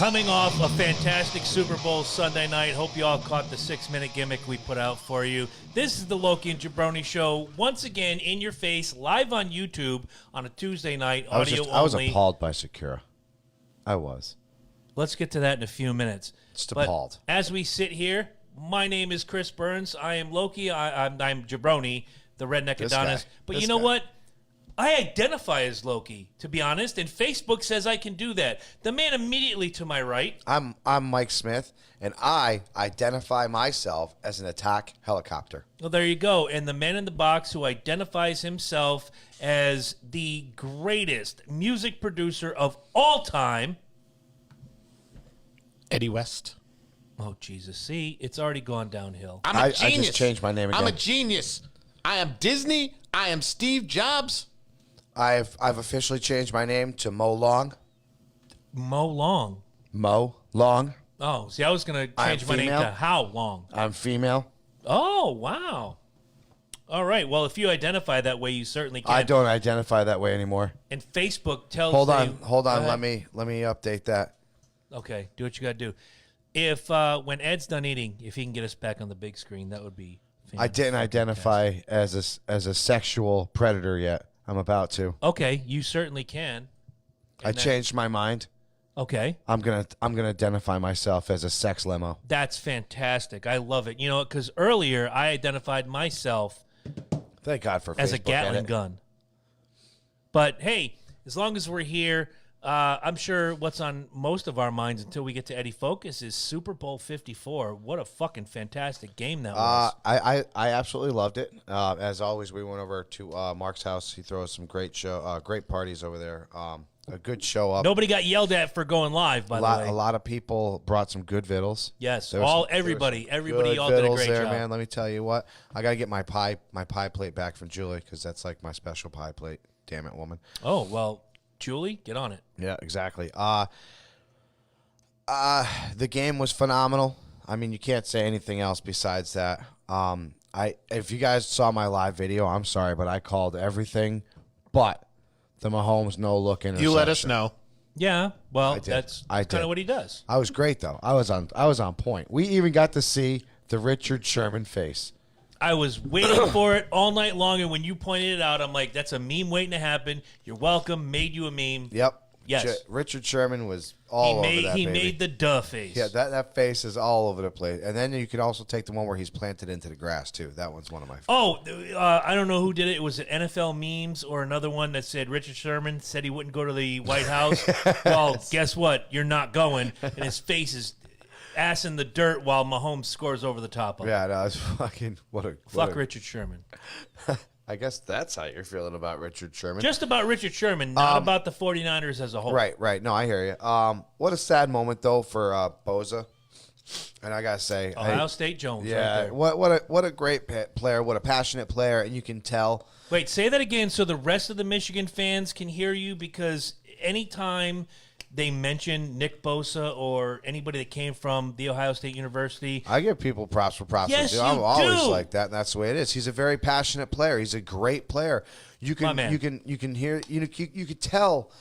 Coming off a fantastic Super Bowl Sunday night. Hope you all caught the 6-minute gimmick we put out for you. This is the Loki and Jabroni Show. Once again, in your face, live on YouTube on a Tuesday night, audio only. I was appalled by Sakura. I was. Let's get to that in a few minutes. Just But appalled. as we sit here, my name is Chris Burns. I am Loki. I'm Jabroni, the Redneck This Adonis. guy. But This you know guy. what? I identify as Loki, to be honest, and Facebook says I can do that. The man immediately to my right. I'm Mike Smith, and I identify myself as an attack helicopter. Well, there you go. And the man in the box who identifies himself as the greatest music producer of all time. Eddie West. Oh, Jesus. See, it's already gone downhill. I'm a I genius. just changed my name again. I'm a genius. I am Disney. I am Steve Jobs. I've officially changed my name to Mo Long. Mo Long. Mo Long. Oh, see, I was going to I'm change my name female. to How Long. I'm female. Oh, wow. All right. Well, if you identify that way, you certainly can. I don't identify that way anymore. And Facebook tells Hold you. on. Go ahead. Let me update that. Okay, do what you got to do. If when Ed's done eating, if he can get us back on the big screen, that would be I didn't identify as a sexual predator yet. I'm about to. Okay, you certainly can. I changed my mind. Okay, I'm gonna identify myself as a sex limo. that's fantastic. I love it. You know, because earlier I identified myself Thank God for as a Facebook Gatling edit. gun. But hey, as long as we're here, I'm sure what's on most of our minds until we get to Eddie Focus is Super Bowl 54. What a fucking fantastic game that was. I absolutely loved it. As always, we went over to Mark's house. He throws some great parties over there. A good show up. Nobody got yelled at for going live, by the way. A lot of people brought some good vittles. Yes, There was everybody good all did a vittles great there, job. man. Let me tell you what. I gotta get my pie plate back from Julie because that's like my special pie plate. Damn it, woman. Oh, well, Julie, get on it. Yeah, exactly. The game was phenomenal. I mean, you can't say anything else besides that. If you guys saw my live video, I'm sorry, but I called everything but the Mahomes no-look interception. You let us know. Yeah, well, did. that's I kind of did. what he does. I was great though. I was on point. We even got to see the Richard Sherman face. I was waiting for it all night long, and when you pointed it out, I'm like, that's a meme waiting to happen. You're welcome. Made you a meme. Yep. Yes. Richard Sherman was all over that He baby. made the duh face. Yeah, that face is all over the place. And then you can also take the one where he's planted into the grass too. That one's one of my favorites. Oh, I don't know who did it. It was NFL memes or another one that said Richard Sherman said he wouldn't go to the White House. Well, guess what? You're not going. And his face is ass in the dirt while Mahomes scores over the top of him. Yeah, no, it's fucking Fuck Richard Sherman. I guess that's how you're feeling about Richard Sherman. Just about Richard Sherman, not about the 49ers as a whole. Right. No, I hear you. What a sad moment though for Boza. And I gotta say, Ohio State Jones. yeah, Right there. what a great player, what a passionate player, and you can tell. Wait, say that again so the rest of the Michigan fans can hear you, because anytime they mention Nick Bosa or anybody that came from the Ohio State University, I give people props for props. Yes, I'm you always do. like that, and that's the way it is. He's a very passionate player. He's a great player. You My can man. you can hear you could tell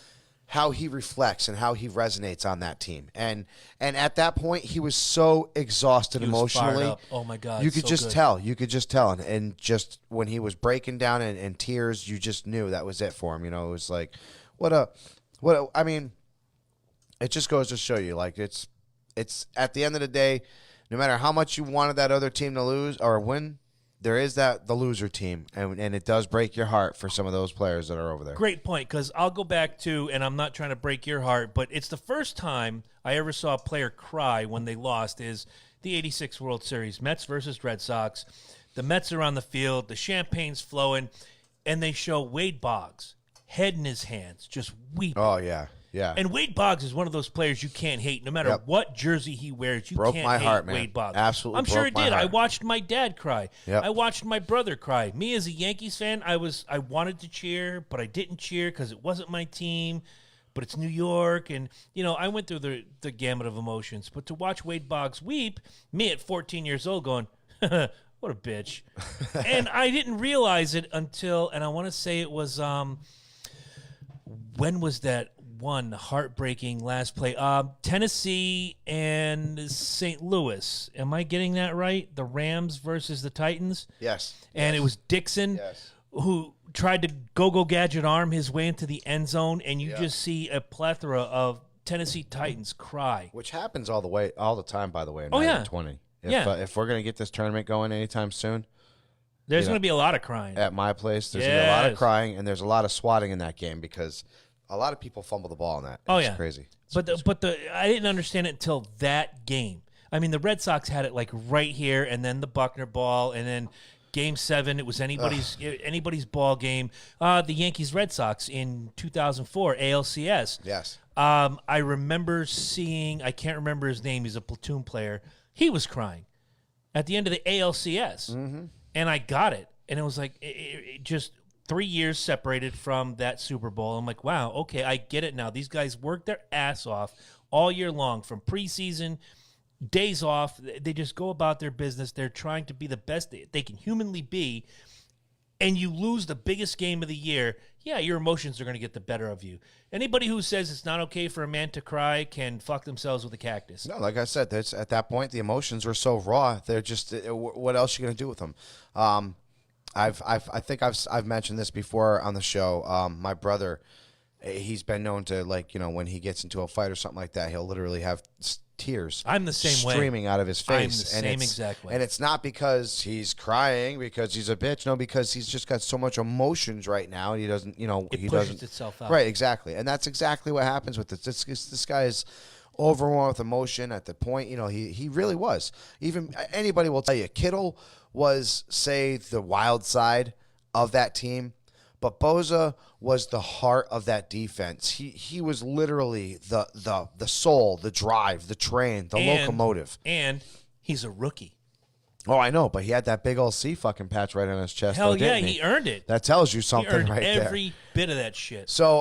how he reflects and how he resonates on that team. And at that point, he was so exhausted He was fired emotionally. up. Oh, my God, You could so just good. tell. You could just tell. And just when he was breaking down in tears, you just knew that was it for him. You know, it was like, I mean, it just goes to show you, like, it's at the end of the day, no matter how much you wanted that other team to lose or win, there is the loser team, and it does break your heart for some of those players that are over there. great point, because I'll go back to, and I'm not trying to break your heart, but it's the first time I ever saw a player cry when they lost is the 86 World Series, Mets versus Red Sox. The Mets are on the field, the champagne's flowing, and they show Wade Boggs, head in his hands, just weeping. Oh, yeah. Yeah. And Wade Boggs is one of those players you can't hate. No matter Yep. what jersey he wears, you Broke can't my hate heart, man. Wade Boggs. Absolutely I'm sure broke it my did. I heart. watched my dad cry. Yep. I watched my brother cry. Me as a Yankees fan, I wanted to cheer, but I didn't cheer because it wasn't my team. But it's New York, and I went through the gamut of emotions. But to watch Wade Boggs weep, me at 14 years old going, what a bitch. And I didn't realize it until, and I want to say it was, when was that? one heartbreaking last play. Tennessee and St. Louis. Am I getting that right? The Rams versus the Titans? Yes. And it was Dixon Yes. who tried to go gadget arm his way into the end zone, and you just see a plethora of Tennessee Titans cry. Which happens all the time, by the way, in Oh, Madden yeah. 20. If we're going to get this tournament going anytime soon, There's going to be a lot of crying. at my place, there's going to be a lot of Yes. crying, and there's a lot of swatting in that game because a lot of people fumble the ball in that. Oh, It's yeah. crazy. But I didn't understand it until that game. I mean, the Red Sox had it like right here, and then the Buckner ball, and then Game 7. It was anybody's ball game. The Yankees Red Sox in 2004 ALCS. Yes. I remember seeing. I can't remember his name. He's a platoon player. He was crying at the end of the ALCS, and I got it. And it was like it just 3 years separated from that Super Bowl. I'm like, wow, okay, I get it now. These guys work their ass off all year long, from preseason, days off. They just go about their business. They're trying to be the best they can humanly be. And you lose the biggest game of the year, yeah, your emotions are going to get the better of you. Anybody who says it's not okay for a man to cry can fuck themselves with a cactus. No, like I said, that's, at that point, the emotions were so raw. They're just, what else are you going to do with them? I think I've mentioned this before on the show. My brother, he's been known to, like, you know, when he gets into a fight or something like that, he'll literally have tears. I'm the same way. Streaming out of his face. I'm the same exact way. And it's not because he's crying because he's a bitch. No, because he's just got so much emotions right now. And he doesn't, you know, It he pushes doesn't. itself out. Right, exactly. And that's exactly what happens with this. This guy is overwhelmed with emotion at the point, you know, he really was. Even anybody will tell you, Kittle was, say, the wild side of that team. But Bosa was the heart of that defense. He was literally the soul, the drive, the train, the locomotive. And he's a rookie. Oh, I know, but he had that big old C fucking patch right on his chest. Hell though, yeah, didn't he earned it. That tells you He something earned right there. every bit of that shit. So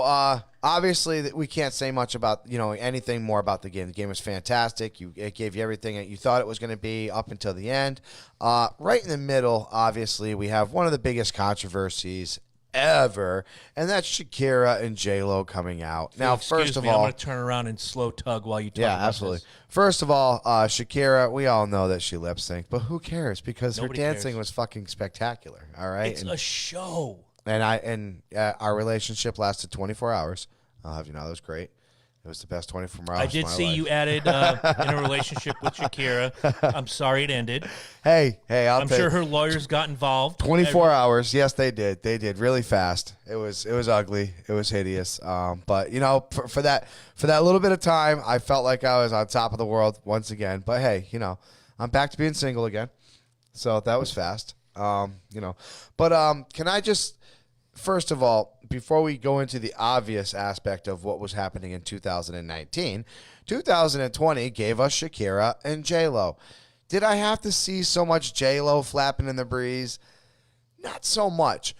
obviously we can't say much about, you know, anything more about the game. The game was fantastic. It gave you everything that you thought it was going to be up until the end. Right in the middle, obviously, we have one of the biggest controversies ever, and that's Shakira and J-Lo coming out. Now, Excuse first of me, all, I'm going to turn around and slow tug while you talk yeah, about absolutely. this. First of all, Shakira, we all know that she lip synced, but who cares? Because Nobody her dancing cares. was fucking spectacular. All right, It's a show. and our relationship lasted 24 hours. I'll have you know, that was great. It was the best 24 hours. I of did my see life. you added in a relationship with Shakira. I'm sorry it ended. Hey, I'm sure her lawyers got involved. 24 hours. Yes, they did. They did really fast. It was ugly. It was hideous. But you know, for that little bit of time, I felt like I was on top of the world once again. But hey, you know, I'm back to being single again. So that was fast. You know, but can I just first of all, before we go into the obvious aspect of what was happening in 2019, 2020 gave us Shakira and J-Lo. Did I have to see so much J-Lo flapping in the breeze? Not so much.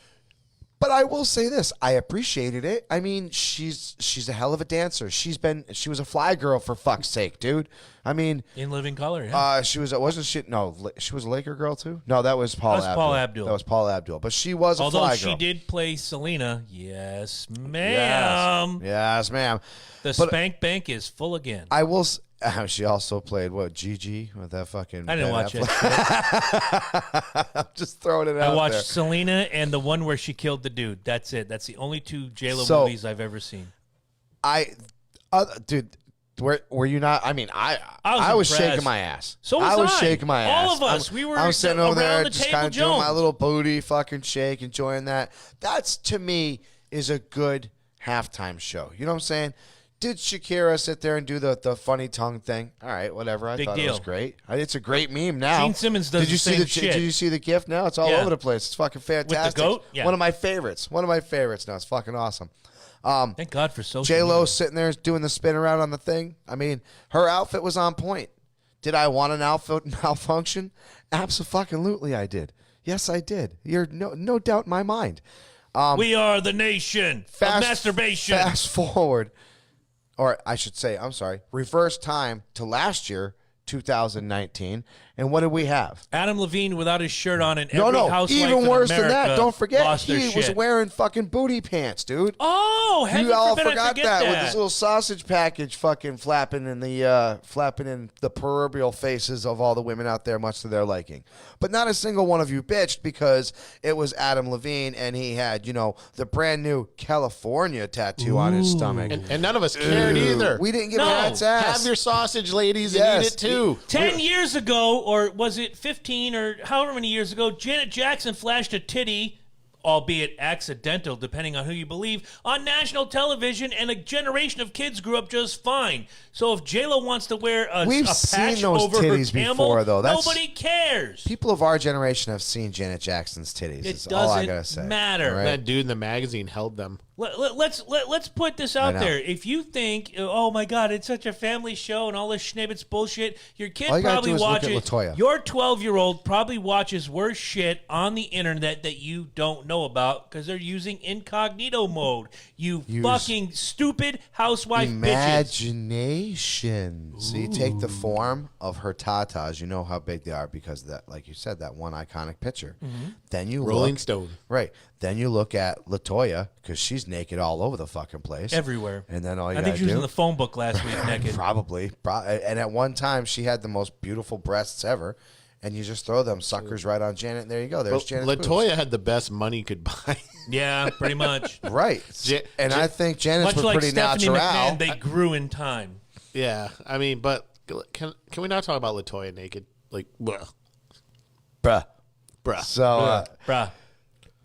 But I will say this, I appreciated it. I mean, she's a hell of a dancer. She was a fly girl, for fuck's sake, dude. I mean, In Living Color, yeah. she was she was a Laker girl too? No, that was Paul That was Abdul. Paul Abdul. That was Paul Abdul. But she was a Although fly she girl. did play Selena, yes, ma'am. Yes, ma'am. The But Spank Bank is full again. I will she also played what, Gigi with that fucking I didn't Ben watch Affleck. it. I'm just throwing it I out watched there. Selena and the one where she killed the dude. That's it. That's the only two J-Lo So- movies I've ever seen. Dude, were you not? I mean, I was impressed. shaking my ass. So was I was I. shaking my All ass. of us. I was sitting over there around the just table, kind of doing my Jones. little booty fucking shake, enjoying that. That's, to me, is a good halftime show. You know what I'm saying? Did Shakira sit there and do the funny tongue thing? All right, whatever. I Big thought it was deal. great. It's a great meme now. Gene Simmons does did you the see same the shit. Did you see the GIF now? It's all Yeah. over the place. It's fucking fantastic. goat? Yeah. One of my favorites. One of my favorites now. It's fucking awesome. Thank God for social J-Lo media. sitting there doing the spin around on the thing. I mean, her outfit was on point. Did I want an outfit malfunction? Absolutely, I did. Yes, I did. You're no doubt in my mind. We are the nation of masturbation. Fast forward, or I should say, I'm sorry, reverse time to last year, 2019, And what did we have? Adam Levine without his shirt on, and No, every no. housewife Even in worse than America that. Don't forget, lost their he was shit. wearing fucking booty pants, dude. Oh, heaven You all forbid I forgot forget that, that. with this little sausage package fucking flapping in the proverbial faces of all the women out there, much to their liking. But not a single one of you bitched because it was Adam Levine and he had, the brand new California tattoo on his stomach. And none of us cared either. We didn't give No. a rat's ass. Have your sausage, ladies, and Yes. eat it too. 10 years ago, or was it 15 or however many years ago, Janet Jackson flashed a titty, albeit accidental, depending on who you believe, on national television, and a generation of kids grew up just fine. So if J-Lo wants to wear a We've patch seen those over titties her camel, before, though. nobody cares. People of our generation have seen Janet Jackson's titties. It Is all I doesn't gotta say. matter. All right? That dude in the magazine held them. Let's put this out know. there. If you think, oh my God, it's such a family show and all this schnibbits bullshit, your kid All you gotta probably do is look at watches. LaToya. Your 12-year-old probably watches worse shit on the internet that you don't know about because they're using incognito mode. You fucking stupid housewife bitches. Imagination. So you take the form of her tatas. You know how big they are because of that, like you said, that one iconic picture. Then you Rolling look, Stone. right? Then you look at LaToya because she's naked all over the fucking place, Everywhere. And then all you I think gotta she was do, in the phone book last week naked. probably. And at one time, she had the most beautiful breasts ever. And you just throw them suckers right on Janet, and there you go. There's Janet. LaToya had the best money could buy. Yeah, pretty much. Right. And I think Janet's Much was like pretty Stephanie natural. McMahon, they grew in time. Yeah, I mean, but can we not talk about LaToya naked? Like, bruh. Bruh. So, Bruh.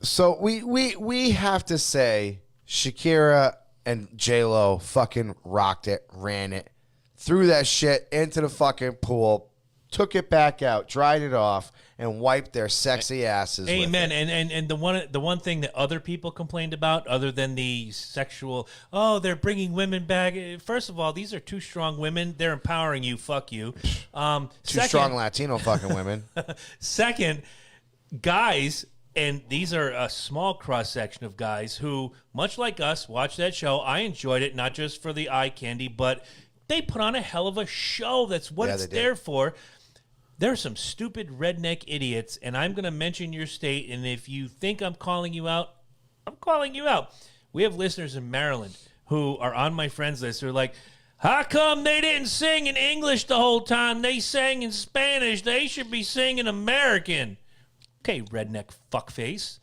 So we have to say Shakira and J-Lo fucking rocked it, ran it, threw that shit into the fucking pool, took it back out, dried it off, and wiped their sexy asses. Amen. With it. And the one thing that other people complained about, other than the sexual, they're bringing women back. First of all, these are two strong women. They're empowering you. Fuck you. Two strong Latino fucking women. Second, guys, and these are a small cross section of guys who, much like us, watch that show. I enjoyed it, not just for the eye candy, but they put on a hell of a show. That's what Yeah, it's they did. there for. There's some stupid redneck idiots, and I'm going to mention your state, and if you think I'm calling you out, I'm calling you out. We have listeners in Maryland who are on my friends list who are like, how come they didn't sing in English the whole time? They sang in Spanish. They should be singing American. Okay, redneck fuckface.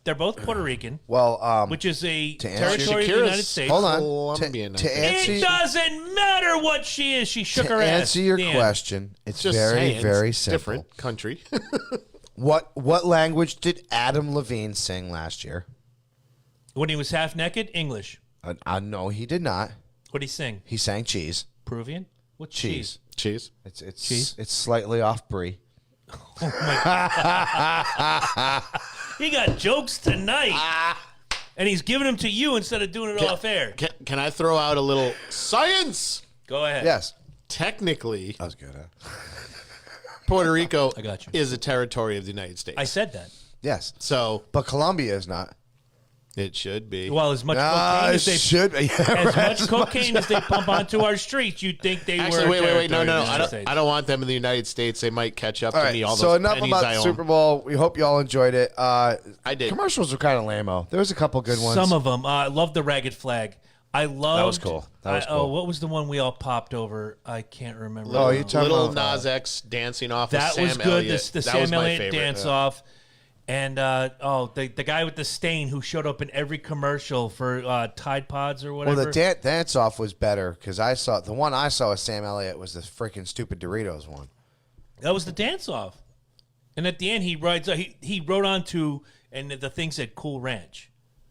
They're both Puerto Rican, Well, which is a to answer- territory of the Shakira's- United States. hold on. Colombian, I To think. answer, It doesn't matter what she is. She shook to her ass. answer your The end. question, it's Just very, saying, very it's simple. different country. What language did Adam Levine sing last year? When he was half naked, English. No, he did not. What'd he sing? He sang cheese. Peruvian? What Cheese. Cheese. It's Cheese? it's slightly off brie. He got jokes tonight. And he's giving them to you instead of doing it off air. Can I throw out a little science? Go ahead. Yes, Technically, that was good. Huh? Puerto Rico I got you. is a territory of the United States. I said that. Yes, So but Colombia is not. it should be. Well, as much Ah, cocaine it as they should be. as much cocaine as they pump onto our streets, you'd think they Actually, were. wait. No. I I don't want them in the United States. They might catch up All to right, me. All so those enough pennies about I the own. Super Bowl. We hope you all enjoyed it. I did. Commercials were kind of lame-o. There was a couple good ones. Some of them. I love the ragged flag. I love. That was cool. That was Oh, cool. what was the one we all popped over? I can't remember. Oh, you talking Little about, Nas X dancing off. that of Sam was good. Elliott. The That Sam was my Elliott favorite. dance off. And the guy with the stain who showed up in every commercial for Tide Pods or Well, whatever. the dance-off was better because the one I saw with Sam Elliott was the freaking stupid Doritos one. That was the dance off. And at the end, he rides. He rode onto, and the thing said "Cool Ranch."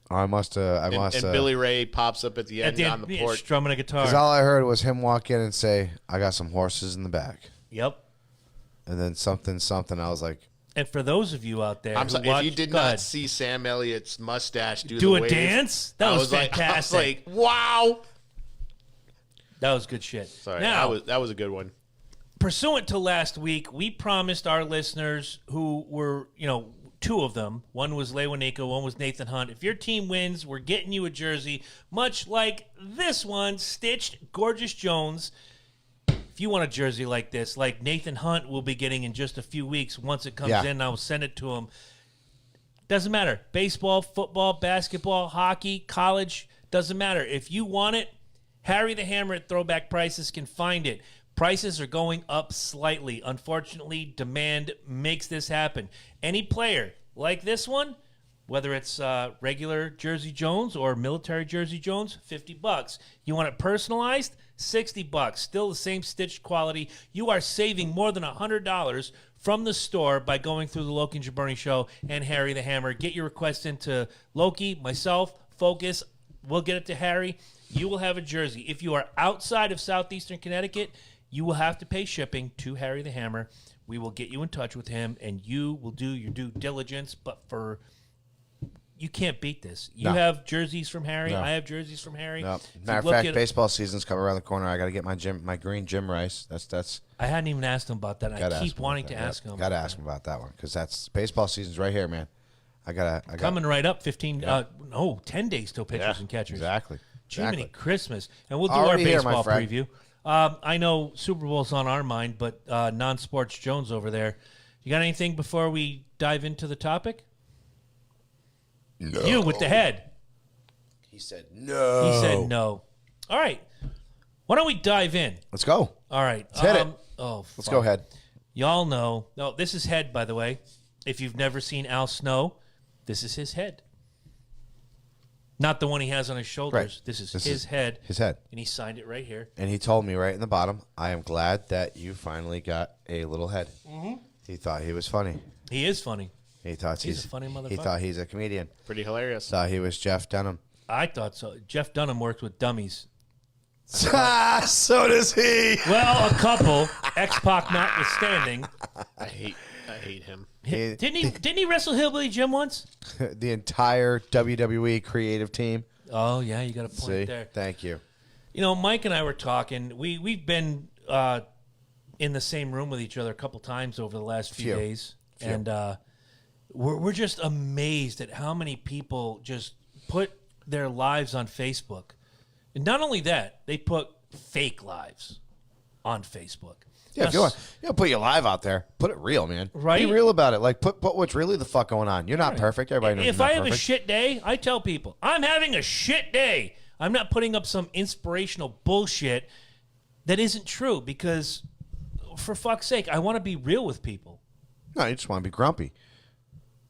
I must have. And Billy Ray pops up at the At end the on end, the yeah, porch. strumming a guitar. Because all I heard was him walk in and say, "I got some horses in the back," Yep. and then something. I was like, And for those of you out there, I'm who sorry, watch, if you did go not ahead. see Sam Elliott's mustache do do the a wave, dance, that I was like, fantastic. wow. That was good shit. Sorry, Now, that was a good one. pursuant to last week, we promised our listeners who were, two of them. One was Lewanika, one was Nathan Hunt. If your team wins, we're getting you a jersey, much like this one, stitched Gorgeous Jones. if you want a jersey like this, like Nathan Hunt will be getting in just a few weeks. Once it comes Yeah. in, I'll send it to him. Doesn't matter. Baseball, football, basketball, hockey, college, doesn't matter. If you want it, Harry the Hammer at Throwback Prices can find it. Prices are going up slightly. Unfortunately, demand makes this happen. Any player like this one, whether it's regular Jersey Jones or military Jersey Jones, $50. You want it personalized? $60. Still the same stitched quality. You are saving more than $100 from the store by going through the Loki and Jabroni Show and Harry the Hammer. Get your request into Loki, myself, Focus. We'll get it to Harry. You will have a jersey. If you are outside of southeastern Connecticut, you will have to pay shipping to Harry the Hammer. We will get you in touch with him, and you will do your due diligence. But you can't beat this. You No. have jerseys from Harry. No. I have jerseys from Harry. No. If you Matter of look fact, at- baseball season's coming around the corner. I got to get my green Jim Rice. That's I hadn't even asked him about that. gotta I ask keep him wanting about to that. ask him. Got to ask him about that one because that's baseball season's right here, man. I got Coming right up, 10 days till pitchers and catchers. exactly. Jiminy Christmas. And we'll do Already our here, my baseball friend. preview. I know Super Bowl's on our mind, but non-sports Jones over there. You got anything before we dive into the topic? No. You with the head. He said no. He said no. All right. Why don't we dive in? Let's go. All right. Let's hit it. Oh, Let's go ahead. Y'all know. No, this is head, by the way. If you've never seen Al Snow, this is his head. Not the one he has on his shoulders. Right. This is This his is head. His head. And he signed it right here. And he told me right in the bottom, I am glad that you finally got a little head. Mm-hmm. He thought he was funny. He is funny. He thought He's a funny He motherfucker. thought he's a comedian. Pretty hilarious. Thought he was Jeff Dunham. I thought so. Jeff Dunham worked with dummies. So does he. Well, a couple, X-Pac notwithstanding. I hate him. Didn't he wrestle Hillbilly Jim once? The entire WWE creative team. Oh, yeah, you got a point See? there. Thank you. You know, Mike and I were talking. We've been in the same room with each other a couple times over the last few Few. days, and we're just amazed at how many people just put their lives on Facebook. And not only that, they put fake lives on Facebook. Yeah, Now, if you want, put your live out there. Put it real, man. Right? Be real about it. Like put what's really the fuck going on. You're not perfect. Everybody knows if you're I not have a perfect. shit day, I tell people, I'm having a shit day. I'm not putting up some inspirational bullshit that isn't true because, for fuck's sake, I want to be real with people. No, you just want to be grumpy.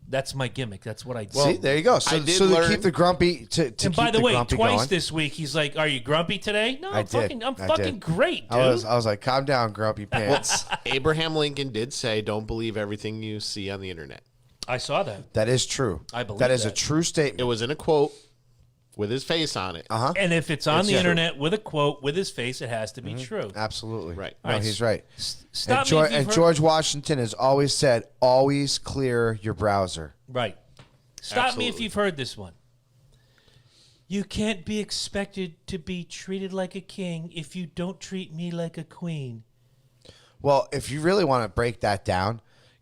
That's my gimmick. That's what I do. See, there you go. So, I did so to learn- keep the grumpy to and keep by the way, grumpy twice going. this week, he's like, "Are you grumpy today?" No, I I'm did. I fucking did. great, dude. I was like, calm down, grumpy pants. Abraham Lincoln did say, "Don't believe everything you see on the internet." I saw that. That is true. I believe that is a that. true It statement. was in a quote with his face on it. Uh-huh. And if it's on It's the true. internet with a quote with his face, it has to be true. Absolutely. Right. No, All right, he's right. Stop and me if you've and heard- George Washington has always said, always clear your browser. Right. Stop me if Absolutely. you've heard this one. You can't be expected to be treated like a king if you don't treat me like a queen. Well, if you really want to break that down,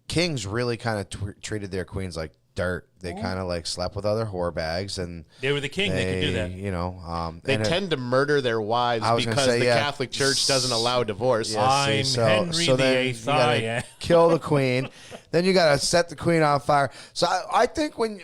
kings really kind of treated their queens like dirt. They kind of like slept with other whore bags, and They were the king. They could do that. You know, They and tend to murder their wives I was gonna because say, the yeah. Catholic Church doesn't allow divorce. Yeah, I'm Henry the then Eighth, you gotta I am. kill the queen. Then you gotta set the queen on fire. So I think when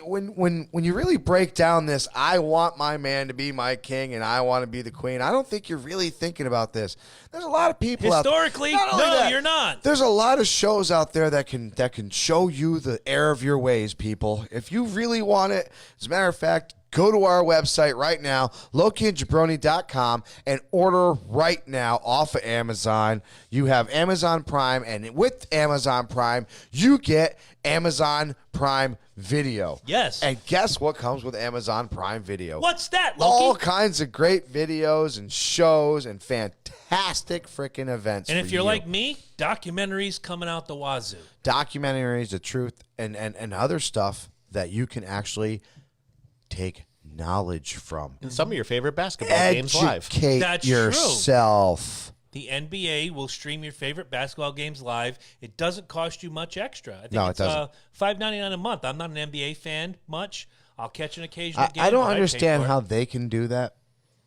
you really break down this, I want my man to be my king and I want to be the queen. I don't think you're really thinking about this. There's a lot of people Historically, out no, only that, you're not. There's a lot of shows out there that can show you the error of your ways, people. If you really want it, as a matter of fact, go to our website right now, LokiandJabroni.com, and order right now off of Amazon. You have Amazon Prime, and with Amazon Prime, you get Amazon Prime Video. Yes. And guess what comes with Amazon Prime Video? What's that, Loki? All kinds of great videos and shows and fantastic freaking events. and for if you're you. like me, documentaries coming out the wazoo. Documentaries, the truth, and other stuff that you can actually take knowledge from. And some of your favorite basketball games live. Educate That's true. yourself. The NBA will stream your favorite basketball games live. It doesn't cost you much extra. I think No, it it's doesn't. $5.99 a month. I'm not an NBA fan much. I'll catch an occasional game. I don't but I'd pay understand for it. how they can do that,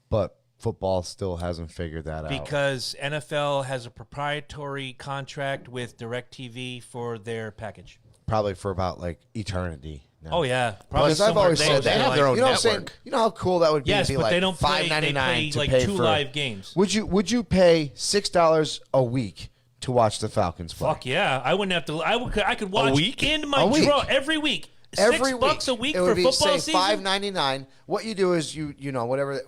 but football still hasn't figured that out. Because NFL has a proprietary contract with DirecTV for their package. Probably for about like eternity. Now. Oh yeah, probably. Because I've somewhere always said they that. have their own you know what I'm saying? network. You know how cool that would be? Yes, to be but like they don't play. They $5.99 play to like pay 2 for live games. Would you pay $6 a week to watch the Falcons play? Fuck yeah, I wouldn't have to. I could watch week? in my A week. draw every week. Every $6 a week it for would be, football say, season. $5.99. What you do is you know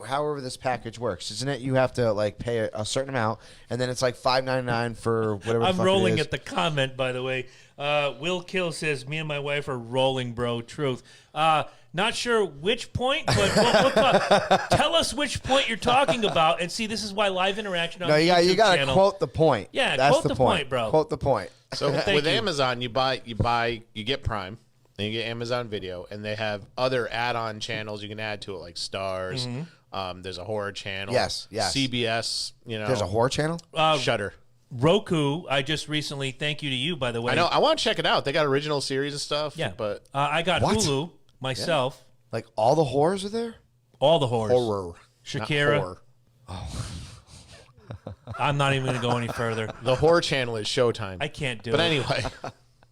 however this package works, isn't it? You have to like pay a certain amount, and then it's like $5.99 for whatever. The I'm fuck rolling it is. at the comment, by the way. Will Kill says, me and my wife are rolling, bro. Truth. Not sure which point, but we'll talk. Tell us which point you're talking about. And see, this is why live interaction on No, the you YouTube got to channel. quote the point. Yeah, that's quote the the point. point, bro. Quote the point. So Thank with you. Amazon, you get Prime, and you get Amazon Video, and they have other add-on channels you can add to it, like Stars. There's a horror channel. Yes. CBS. There's a horror channel. Shudder. Roku, I just recently, thank you to you, by the way. I know. I want to check it out. They got original series and stuff. Yeah. but I got What? Hulu myself. Like all the horrors are there. All the horrors. horror. not Shakira. horror. I'm not even going to go any further. The horror channel is Showtime. I can't do But it. anyway,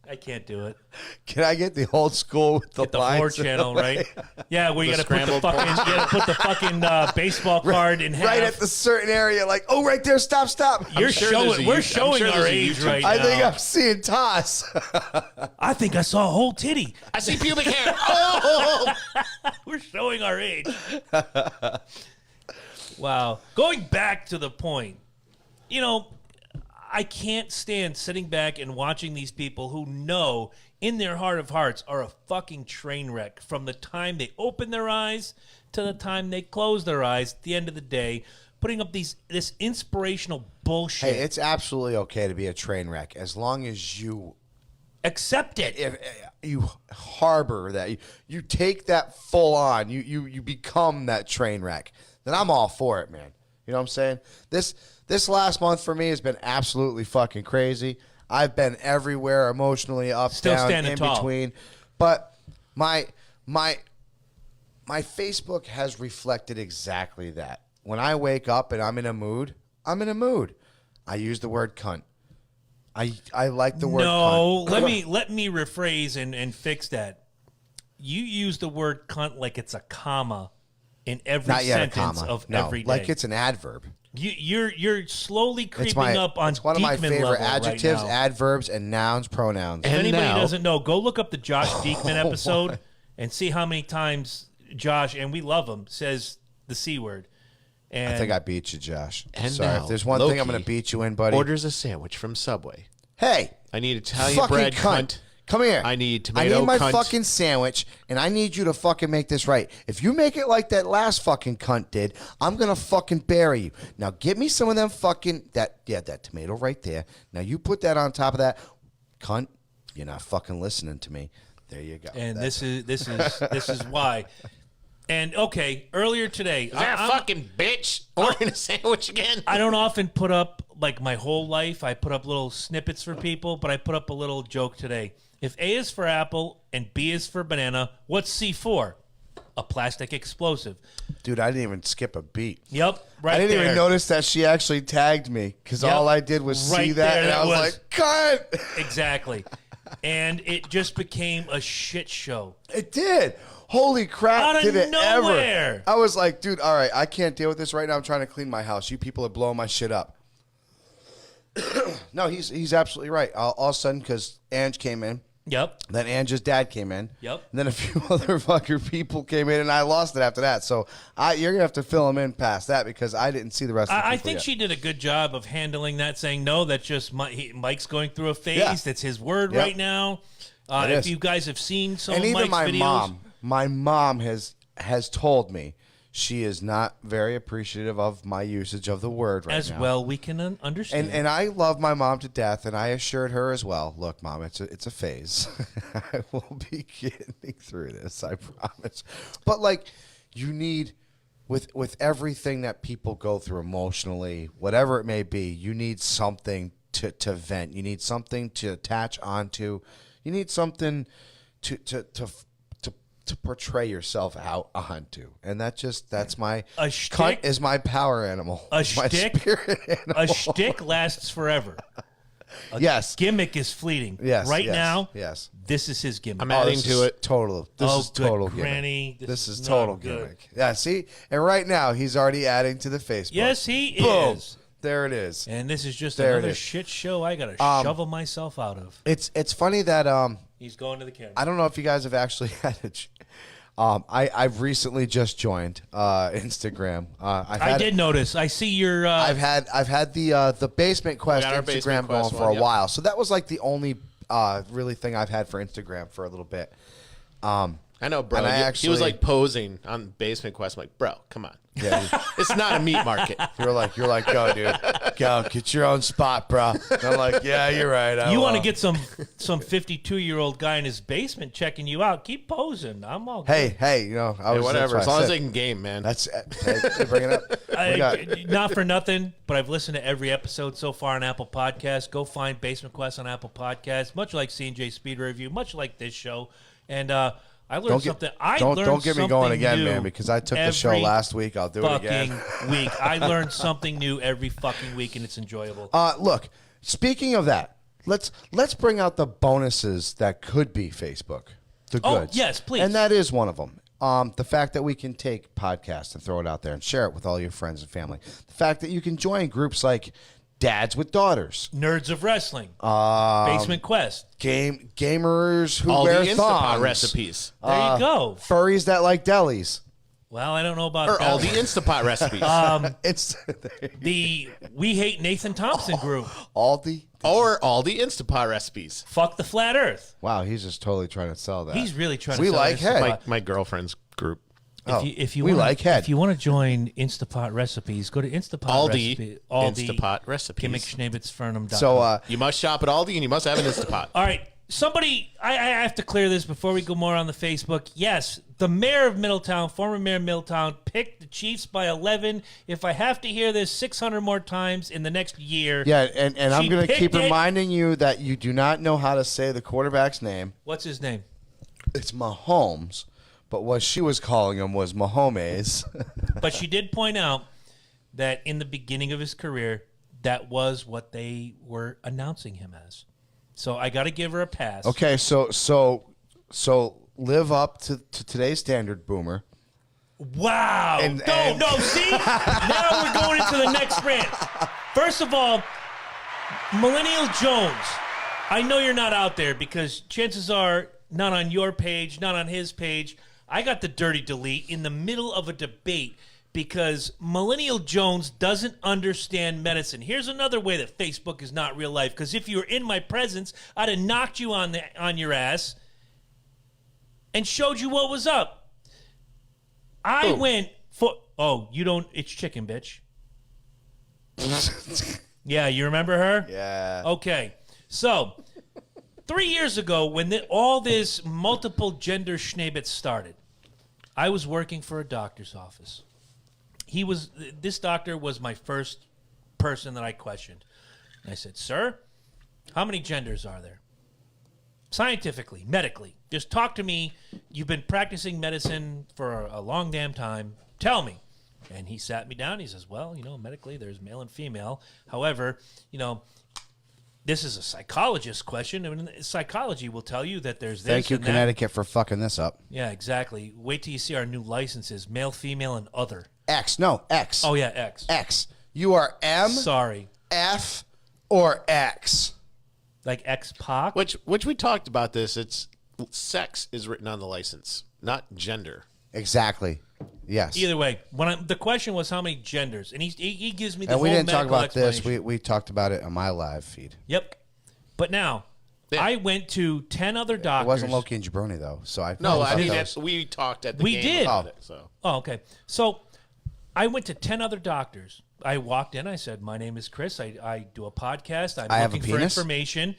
I can't do it. Can I get the old school with the Get the lines horror in channel, the right? Yeah, where you The got to put the scrambled fucking, you got to put the fucking baseball card in half. right at the certain area, like, oh, right there, stop. You're sure showing. there's a We're I'm showing sure our there's a age YouTube right I now. think I'm seeing toss. I think I saw a whole titty. I see pubic hair. Oh! We're showing our age. Wow. Going back to the point, I can't stand sitting back and watching these people who know in their heart of hearts are a fucking train wreck from the time they open their eyes to the time they close their eyes at the end of the day, putting up this inspirational bullshit. Hey, it's absolutely okay to be a train wreck as long as you Accept it. if you harbor that. You take that full on. You become that train wreck. Then I'm all for it, man. You know what I'm saying? This last month for me has been absolutely fucking crazy. I've been everywhere emotionally, up, Still down, standing in tall. between. But my Facebook has reflected exactly that. When I wake up and I'm in a mood, I'm in a mood. I use the word cunt. I like the word No, cunt. let me rephrase and fix that. You use the word cunt like it's a comma in every Not yet a sentence comma. of No, every day. like it's an adverb. You're slowly creeping up on it's one of my Diekman favorite level adjectives, right now. adverbs, and nouns, pronouns. If And anybody now- doesn't know, go look up the Josh Diekman episode and see how many times Josh, and we love him, says the C word. And I think I beat you, Josh. And Sorry. now, If there's one thing I'm Loki going to beat you in, buddy. orders a sandwich from Subway. Hey, I need Italian fucking bread, cunt. Come here. I need tomato I need my cunt. fucking sandwich, and I need you to fucking make this right. If you make it like that last fucking cunt did, I'm gonna fucking bury you. Now get me some of them fucking that tomato right there. Now you put that on top of that, cunt. You're not fucking listening to me. There you go. and That's- this is why. And okay, earlier today, That fucking bitch ordering a sandwich again. I don't often put up like my whole life. I put up little snippets for people, but I put up a little joke today. If A is for apple and B is for banana, what's C for? A plastic explosive. dude, I didn't even skip a beat. Yep, right I didn't there. even notice that she actually tagged me because Yep. all I did was see Right that, there, and that I was was- like, "Cunt!" Exactly. And it just became a shit show. It did. Holy crap! Out of did it nowhere. ever? I was like, dude, all right, I can't deal with this right now. I'm trying to clean my house. You people are blowing my shit up. No, he's absolutely right. All of a sudden, because Ange came in, Yep. then Ange's dad came in, Yep. and then a few other fucker people came in, and I lost it after that. So you're gonna have to fill him in past that because I didn't see the rest. of the I people think yet. she did a good job of handling that, saying, no, that's just Mike's going through a phase. Yeah. That's his word Yep. right now. It If is. you guys have seen some And of even Mike's videos. my mom has told me she is not very appreciative of my usage of the word right as now. well we can understand. And I love my mom to death, and I assured her as well. Look, Mom, it's a phase. I will be getting through this, I promise. But like, you need with everything that people go through emotionally, whatever it may be, you need something to vent. You need something to attach onto. You need something to to portray yourself out onto, and that's my A cunt shtick? is my power animal. A It's my shtick? spirit animal. A shtick lasts forever. Yes. Gimmick is fleeting. Yes, Right yes, now, yes. this is his gimmick. I'm adding this to is it. Total. This Oh, is good total granny. gimmick. This is not total good. gimmick. Yeah, see? And right now, he's already adding to the Facebook. Yes, he Boom. is. There it is. And this is just There it another is. shit show I got to shovel myself out of. It's funny that He's going to the camera. I don't know if you guys have actually had it. I've recently just joined Instagram. I did notice. I see your. I've had the Basement Quest got our Instagram Basement going Quest for one, a yep. while, so that was like the only really thing I've had for Instagram for a little bit. I know, bro. And I He actually- was like posing on Basement Quest. I'm like, bro, come on. Yeah, It's not a meat market. you're like, go, dude, go get your own spot, bro. And I'm like, yeah, you're right. I you want to will. get some 52-year-old guy in his basement checking you out? Keep posing. I'm all. Hey, you know, I Hey, was whatever. that's As why I long as said- they can game, man. That's they bring it up. We got- Not for nothing, but I've listened to every episode so far on Apple Podcasts. Go find Basement Quest on Apple Podcasts. Much like C&J Speed Review, much like this show, and I learned something. Don't get me going something again, new man, because I took the show every last week. I'll do it again. fucking week. I learned something new every fucking week, and it's enjoyable. Look, speaking of that, let's bring out the bonuses that could be Facebook. The Oh, goods. yes, please. And that is one of them. The fact that we can take podcasts and throw it out there and share it with all your friends and family. The fact that you can join groups like Dads with Daughters, Nerds of Wrestling, Basement Quest. gamers who All the wear Instapot thongs, recipes. There you go. furries that like delis. Well, I don't know about Or that. all the Instapot recipes. It's The We Hate Nathan Thompson group. Aldi. or all the Instapot recipes. Fuck the Flat Earth. Wow, he's just totally trying to sell that. He's really trying to We sell like Instapot. head. My girlfriend's group. If you we wanna, like head. If you want to join Instapot recipes, go to Instapot Aldi Recipe. Instapot recipes. GimmickSchneebitzfernum.com. So You must shop at Aldi and you must have an Instapot. all right, somebody, I have to clear this before we go more on the Facebook. Yes, the mayor of Middletown, former mayor of Middletown, picked the Chiefs by 11. If I have to hear this 600 more times in the next year, yeah, and I'm She going to keep picked it. reminding you that you do not know how to say the quarterback's name. what's his name? It's Mahomes, but what she was calling him was Mahomes. But she did point out that in the beginning of his career, that was what they were announcing him as. So I got to give her a pass. Okay, so live up to today's standard, Boomer. Wow. And- no, see? Now we're going into the next rant. First of all, Millennial Jones, I know you're not out there because chances are not on your page, not on his page. I got the dirty delete in the middle of a debate because Millennial Jones doesn't understand medicine. Here's another way that Facebook is not real life, because if you were in my presence, I'd have knocked you on your ass and showed you what was up. I Boom. went for you don't, it's chicken, bitch. Yeah, you remember her? Yeah. Okay. So, 3 years ago, when all this multiple gender schnabitz started, I was working for a doctor's office. This doctor was my first person that I questioned. And I said, "Sir, how many genders are there? Scientifically, medically. Just talk to me. You've been practicing medicine for a long damn time. Tell me." And he sat me down. He says, "Well, medically there's male and female. However, this is a psychologist question. I mean, psychology will tell you that there's this Thank you, and that." Connecticut, for fucking this up. Yeah, exactly. Wait till you see our new licenses: male, female, and other. X. No, X. Oh yeah, X. X. You are M, Sorry, F, or X. like X-Pac. Which we talked about this. It's sex is written on the license, not gender. Exactly. Yes. Either way, the question was how many genders, and he gives me the And whole we didn't talk medical about this. explanation. We talked about it on my live feed. Yep. But now, Yeah. I went to 10 other doctors. It wasn't Loki and Jabroni, though. So I No, I thought mean those- we talked at the We game did. about it. So Oh, okay. So I went to 10 other doctors. I walked in. I said, "My name is Chris. I do a podcast. I'm I have a looking for penis?" information."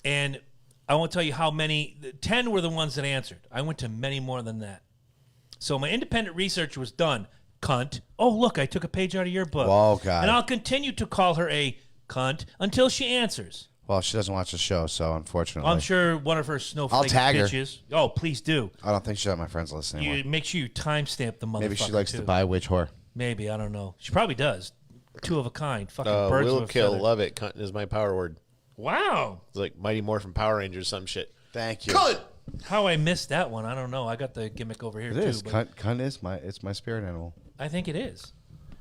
And I won't tell you how many. 10 were the ones that answered. I went to many more than that. So my independent research was done. Cunt. Oh, look, I took a page out of your book. Whoa, God. And I'll continue to call her a cunt until she answers. Well, she doesn't watch the show, so unfortunately. I'm sure one of her snowflake tag her. bitches. Oh, please do. I don't think she'll have my friends list anymore. You make sure you timestamp the motherfucker. Maybe she likes too. to buy witch whore. Maybe, I don't know. She probably does. Two of a kind. Fucking birds Will of a kill, feather. love it. Cunt is my power word. Wow. It's like Mighty Morphin Power Rangers, some shit. Thank you. Cunt. How I missed that one, I don't know. I got the gimmick over here It too. is. But Cunt is my spirit animal. I think it is.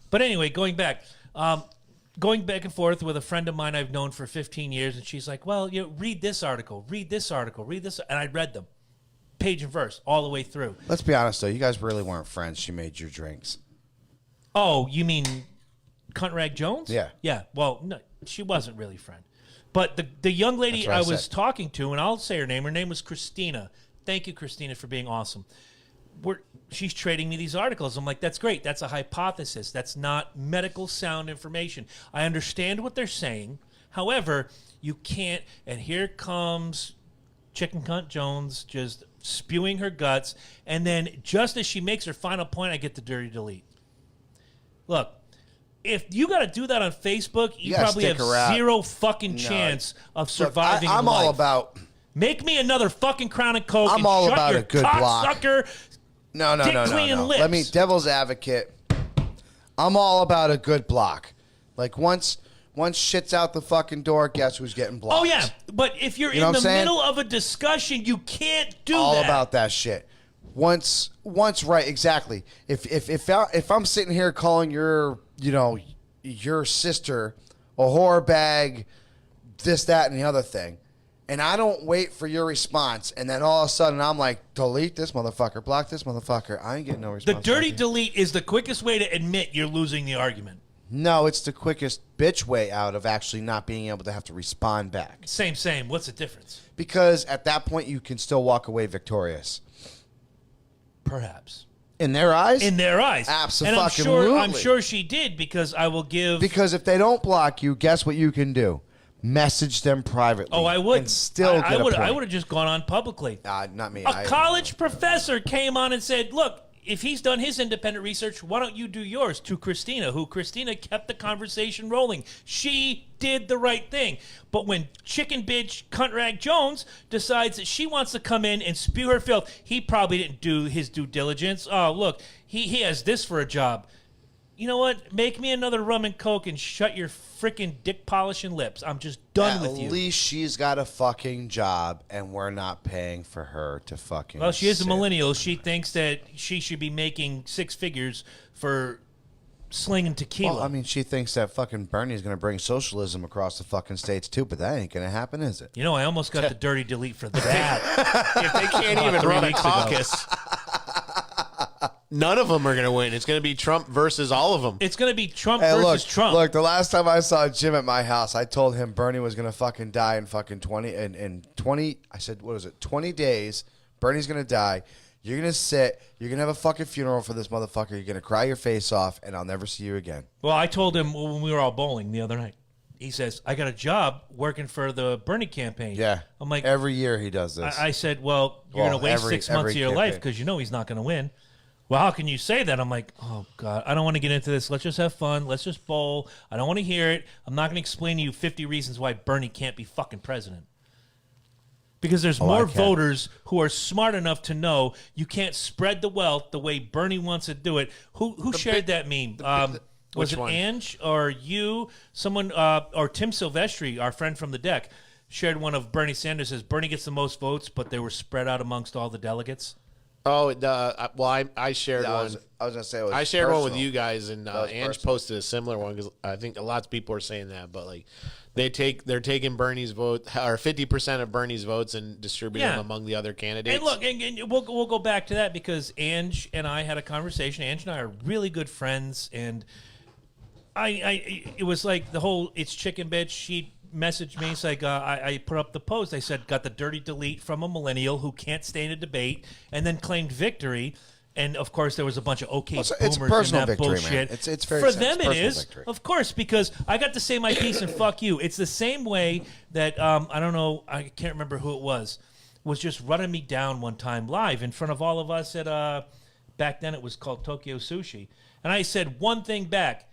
But anyway, going back and forth with a friend of mine I've known for 15 years, and she's like, well, read this article, read this article, read this. And I read them, page and verse, all the way through. Let's be honest, though. You guys really weren't friends. She made you drinks. Oh, you mean Cunt Rag Jones? Yeah. Yeah. Well, no, she wasn't really a friend. But the young lady That's what I I was said. talking to, and I'll say her name was Christina. Thank you, Christina, for being awesome. She's trading me these articles. I'm like, that's great. That's a hypothesis. That's not medical sound information. I understand what they're saying. However, you can't, and here comes Chicken Cunt Jones just spewing her guts, and then just as she makes her final point, I get the dirty delete. Look, if you got to do that on Facebook, you gotta probably stick have around. zero fucking chance of Look, surviving I'm life. all about. Make me another fucking Crown and Coke. I'm and all shut about your a good block. cocksucker. No. Dick cleaning lips. Let me devil's advocate. I'm all about a good block. Like once shit's out the fucking door, guess who's getting blocked? Oh yeah, but if you're You know in what the I'm saying? middle of a discussion, you can't do all that. about that shit. Once right, exactly. If I'm sitting here calling your sister a whore bag, this, that, and the other thing, and I don't wait for your response, and then all of a sudden I'm like, delete this motherfucker, block this motherfucker. I ain't getting no The response. dirty back. delete is the quickest way to admit you're losing the argument. No, it's the quickest bitch way out of actually not being able to have to respond back. Same. What's the difference? Because at that point you can still walk away victorious. Perhaps. In their eyes? In their eyes. And Abso-fucking-lutely. I'm sure she did, because I will give... Because if they don't block you, guess what you can do? Message them privately. Oh, I would. And still get a point. I would have just gone on publicly. Not me. A college professor came on and said, look, if he's done his independent research, why don't you do yours? To Christina, who Christina kept the conversation rolling. She did the right thing. But when chicken bitch Cunt Rag Jones decides that she wants to come in and spew her filth, he probably didn't do his due diligence. Oh, look, he has this for a job. You know what? Make me another rum and coke and shut your freaking dick polishing lips. I'm just done with you. At least she's got a fucking job, and we're not paying for her to fucking. Well, she is a sit. millennial. She thinks that she should be making six figures for slinging tequila. Well, I mean, she thinks that fucking Bernie's going to bring socialism across the fucking states too, but that ain't going to happen, is it? You know, I almost got the dirty delete for that. If they can't About even 3 run a weeks ago. caucus, none of them are going to win. It's going to be Trump versus all of them. It's going to be Trump Hey, versus Trump. Look, the last time I saw Jim at my house, I told him Bernie was going to fucking die in fucking 20. In 20, I said, what was it, 20 days, Bernie's going to die. You're going to sit, you're going to have a fucking funeral for this motherfucker. You're going to cry your face off, and I'll never see you again. Well, I told him when we were all bowling the other night. He says, I got a job working for the Bernie campaign. Yeah. I'm like, every year he does this. I said, well, you're going to waste 6 months of your life because you know he's not going to win. Well, how can you say that? I'm like, oh, God, I don't want to get into this. Let's just have fun. Let's just bowl. I don't want to hear it. I'm not going to explain to you 50 reasons why Bernie can't be fucking president. Because there's more voters who are smart enough to know you can't spread the wealth the way Bernie wants to do it. Who shared that meme? Was which it one? Ange or you? Someone or Tim Silvestri, our friend from the deck, shared one of Bernie Sanders. Says Bernie gets the most votes, but they were spread out amongst all the delegates. Oh, well, I shared I one. was going to say it was I shared one with personal. you guys, and was Ange personal. posted a similar one because I think lots of people are saying that, but like they're taking Bernie's vote or 50% of Bernie's votes and distributing Yeah. them among the other candidates. And look, and we'll go back to that because Ange and I had a conversation. Ange and I are really good friends, and it was like the whole "it's chicken bitch." She messaged me. It's like I put up the post. I said got the dirty delete from a millennial who can't stay in a debate, and then claimed victory. And of course, there was a bunch of okay Well, boomers it's a personal in that victory, bullshit. man. It's very for simple. them. It's It personal is, victory. of course, because I got to say my piece and fuck you. It's the same way that I don't know. I can't remember who it was just running me down one time live in front of all of us at back then it was called Tokyo Sushi, and I said one thing back,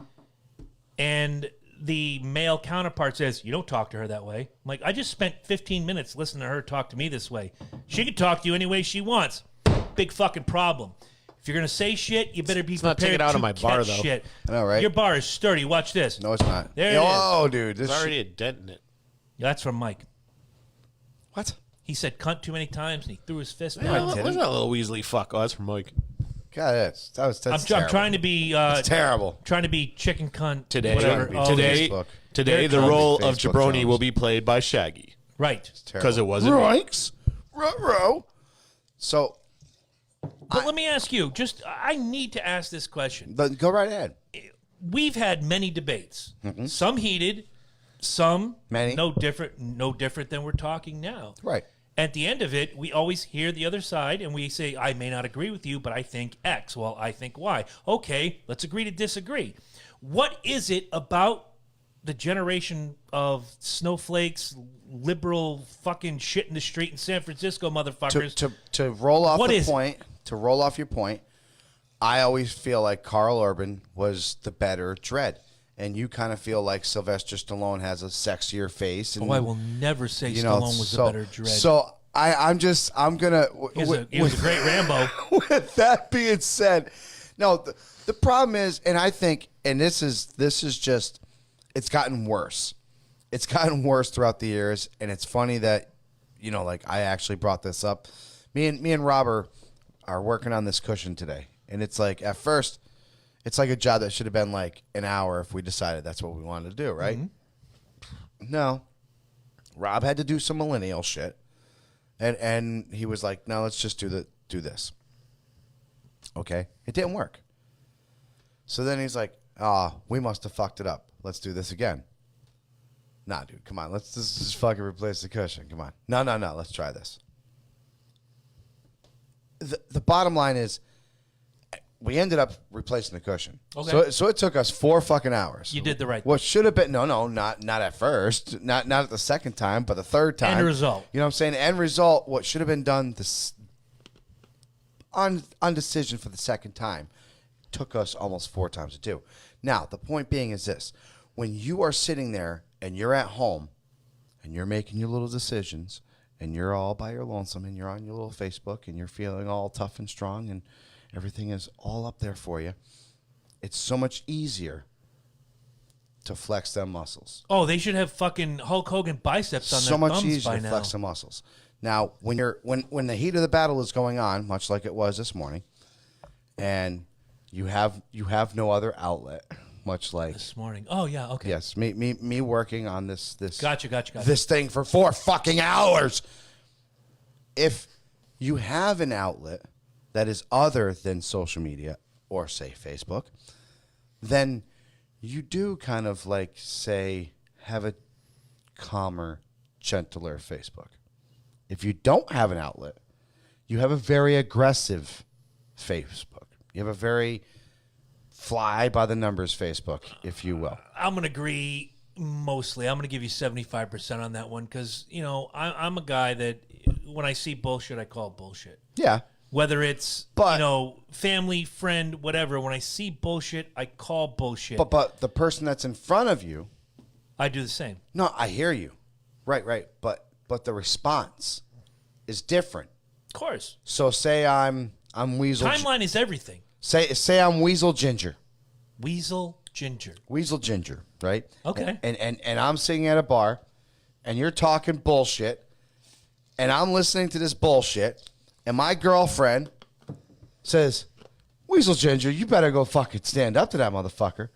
and the male counterpart says, you don't talk to her that way. I'm like, I just spent 15 minutes listening to her talk to me this way. She can talk to you any way she wants. Big fucking problem. If you're going to say shit, you better be not taking prepared it out to of my catch bar, though. shit. I know, right? Your bar is sturdy. Watch this. No, it's not. There it is. Oh, dude. This There's already a dent in it. That's from Mike. What? He said cunt too many times, and he threw his fist I down. didn't. What's that little Weasley fuck? Oh, that's from Mike. God, that's I'm terrible. trying to be It's terrible. trying to be chicken cunt Today, whatever. Trying to be Oh, today, Facebook. today, Here the comes role of Facebook Jabroni Jones. will be played by Shaggy right. Terrible. because it wasn't. Roinks. Ruh-roh. So, But let me ask you, I need to ask this question. go right ahead. We've had many debates, some heated, some Many. no different than we're talking now. Right. At the end of it, we always hear the other side and we say, I may not agree with you, but I think X. Well, I think Y. Okay, let's agree to disagree. What is it about the generation of snowflakes, liberal fucking shit in the street in San Francisco, motherfuckers? To roll off What the is it? point, to roll off your point, I always feel like Carl Urban was the better Dredd. And you kind of feel like Sylvester Stallone has a sexier face. And, Oh, I will never say you know, Stallone was so, the better Dredd. So I'm gonna. he was a great Rambo. With that being said, no, the problem is, and I think, and this is just, it's gotten worse. It's gotten worse throughout the years, and it's funny that, you know, like I actually brought this up. Me and Robert are working on this cushion today, and it's like at first, it's like a job that should have been like an hour if we decided that's what we wanted to do, right? No, Rob had to do some millennial shit. And he was like, no, let's just do this. Okay. It didn't work. So then he's like, we must have fucked it up. Let's do this again. Nah, dude, come on. Let's just fucking replace the cushion. Come on. No. Let's try this. The bottom line is we ended up replacing the cushion. Okay. So it took us 4 fucking hours. You did the right thing. What should have been not at first, not at the second time, but the third time. End result. You know what I'm saying? End result. What should have been done on decision for the second time took us almost 4 times to do. Now the point being is this: when you are sitting there and you're at home and you're making your little decisions and you're all by your lonesome and you're on your little Facebook and you're feeling all tough and strong and everything is all up there for you, it's so much easier to flex them muscles. Oh, they should have fucking Hulk Hogan biceps on So their much thumbs easier by to now. flex the muscles. Now, when the heat of the battle is going on, much like it was this morning, and you have no other outlet, much like This morning. Oh yeah, okay. yes, me working on this Gotcha. this thing for 4 fucking hours. If you have an outlet that is other than social media or say Facebook, then you do kind of like say have a calmer, gentler Facebook. If you don't have an outlet, you have a very aggressive Facebook. You have a very fly by the numbers Facebook, if you will. I'm gonna agree mostly. I'm gonna give you 75% on that one because I'm a guy that when I see bullshit, I call it bullshit. Yeah. Whether it's family, friend, whatever. When I see bullshit, I call bullshit. But the person that's in front of you, I do the same. no, I hear you. Right. But the response is different. Of course. So say I'm Weasel. Timeline is everything. Say I'm Weasel Ginger. Weasel Ginger. Weasel Ginger, right? Okay. And I'm sitting at a bar, and you're talking bullshit, and I'm listening to this bullshit, and my girlfriend says, Weasel Ginger, you better go fucking stand up to that motherfucker.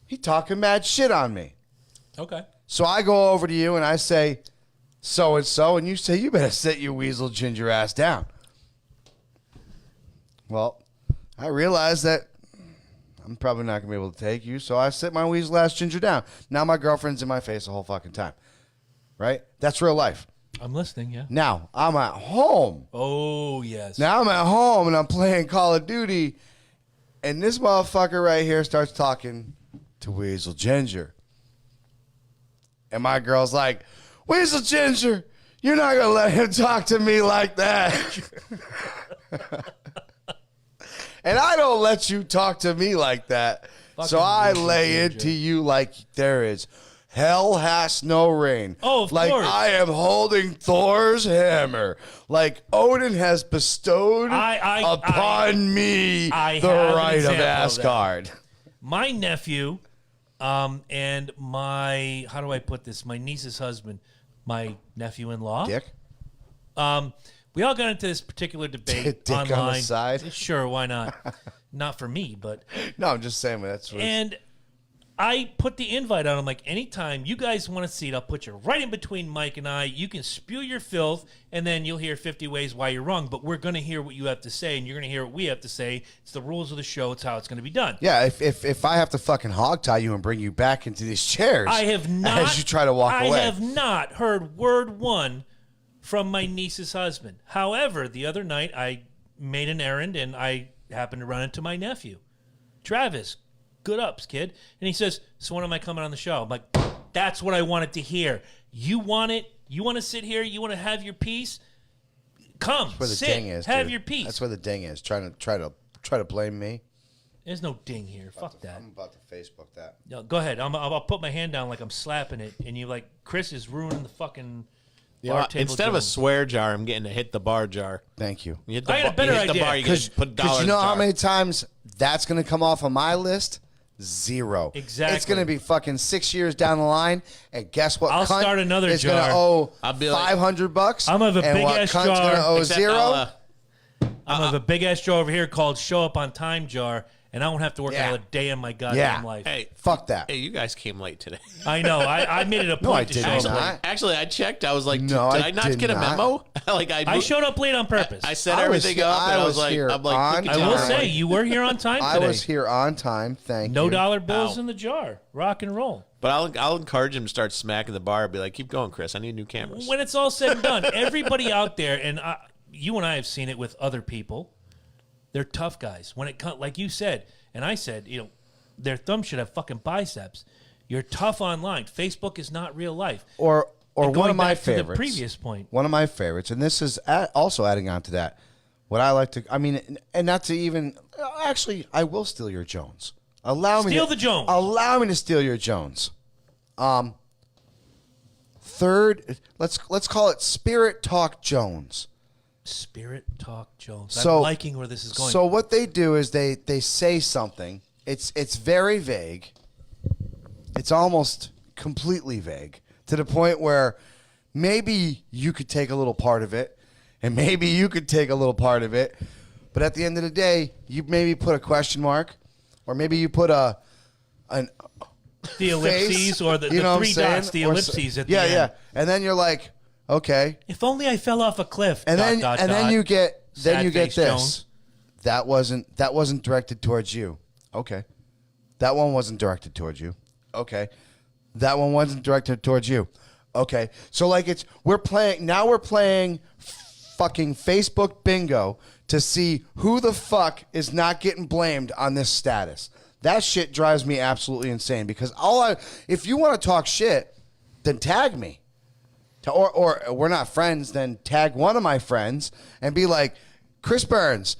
He talking mad shit on me. Okay. So I go over to you and I say, so-and-so, and you say, you better sit your Weasel Ginger ass down. Well, I realize that I'm probably not going to be able to take you, so I sit my Weasel ass Ginger down. Now my girlfriend's in my face the whole fucking time. Right? That's real life. I'm listening, yeah. Now, I'm at home. Oh, yes. Now I'm at home and I'm playing Call of Duty, and this motherfucker right here starts talking to Weasel Ginger. And my girl's like, Weasel Ginger, you're not going to let him talk to me like that. And I don't let you talk to me like that. So Fucking I Ricky lay Ginger. into you like there is hell has no rain. Oh, of like course. I am holding Thor's hammer. Like Odin has bestowed upon me I the have an right of example of that. Asgard. My nephew, and my, how do I put this? My niece's husband, my nephew-in-law. Dick? We all got into this particular debate Dick on the online. side? Sure, why not? Not for me, but No, I'm just saying that's what and I put the invite out. I'm like, anytime you guys want to see it, I'll put you right in between Mike and I. You can spew your filth, and then you'll hear 50 ways why you're wrong. But we're going to hear what you have to say, and you're going to hear what we have to say. It's the rules of the show. It's how it's going to be done. Yeah, if I have to fucking hog tie you and bring you back into these chairs, I have not. as you try to walk away. I have not heard word one from my niece's husband. However, the other night I made an errand and I happened to run into my nephew, Travis. Good ups, kid. And he says, "So when am I coming on the show?" I'm like, "That's what I wanted to hear. You want it? You want to sit here? You want to have your piece? Come, That's where the sit, ding is. have Dude. your piece." That's where the ding is. Try to blame me. There's no ding here. Fuck that. I'm about to Facebook that. No, go ahead. I'll put my hand down like I'm slapping it, and you like Chris is ruining the fucking. Bar table Instead of a Jones. swear jar, I'm getting to hit the bar jar. Thank you. You hit the I got a bar- better you hit the idea. bar, you get to put a dollar Because you in know the how jar. many times that's going to come off of my list? Zero. Exactly. It's going to be fucking 6 years down the line, and guess what? I'll cunt start another is going jar. to owe I'll be like- $500. I'm gonna have a and what big-ass cunt's jar, gonna owe Except zero. I'm gonna have a big ass jar over here called "Show Up on Time" jar, and I won't have to work Yeah. another day in my goddamn Yeah. life. Hey, Fuck that. hey, you guys came late today. I know. I made it a point No, I to did show not. up late. Actually, I checked. I was like, No, did I I not did get a not. memo? Like I showed up late on purpose. I set I was everything here- up, and I I was was like, here I'm like, on cookie I will jar. say you were here on time I today. was here on time. Thank No you. dollar bills Ow. in the jar. Rock and roll. But I'll encourage him to start smacking the bar. Be like, keep going, Chris. I need new cameras. When it's all said and done, everybody out there, and you and I have seen it with other people. They're tough guys. When it comes, like you said, and I said, their thumb should have fucking biceps. You're tough online. Facebook is not real life. Or And one going of my back to the favorites. previous point. One of my favorites, and this is also adding on to that. What I like to, I mean, and not to even, actually, I will steal your Jones. Allow me Steal to, the Jones. Allow me to steal your Jones. Third, let's call it Spirit Talk Jones. Spirit Talk Jones. So- I'm liking where this is going. So what they do is they say something. It's very vague. It's almost completely vague to the point where maybe you could take a little part of it, and maybe you could take a little part of it. But at the end of the day, you maybe put a question mark, or maybe you put an the ellipses face, or the you know what I'm three saying? dots, the Or ellipses at the yeah, end. yeah, and then you're like, okay, If only I fell off a cliff. and then dot, and then dot. you get Sad face this. Jones. That wasn't directed towards you. Okay. That one wasn't directed towards you. Okay. That one wasn't directed towards you. Okay. So like we're playing fucking Facebook bingo to see who the fuck is not getting blamed on this status. That shit drives me absolutely insane because if you want to talk shit, then tag me. Or we're not friends, then tag one of my friends and be like, Chris Burns,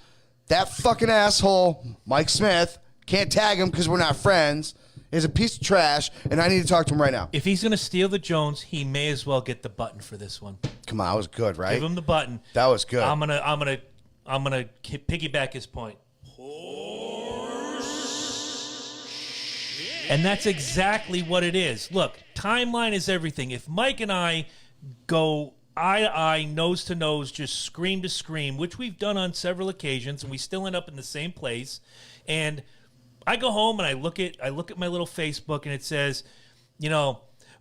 that fucking asshole, Mike Smith, can't tag him because we're not friends, is a piece of trash, and I need to talk to him right now. If he's gonna steal the Jones, he may as well get the button for this one. Come on, that was good, right? Give him the button. That was good. I'm gonna piggyback his point. And that's exactly what it is. Look, timeline is everything. If Mike and I go eye to eye, nose to nose, just scream to scream, which we've done on several occasions, and we still end up in the same place. And I go home and I look at my little Facebook, and it says,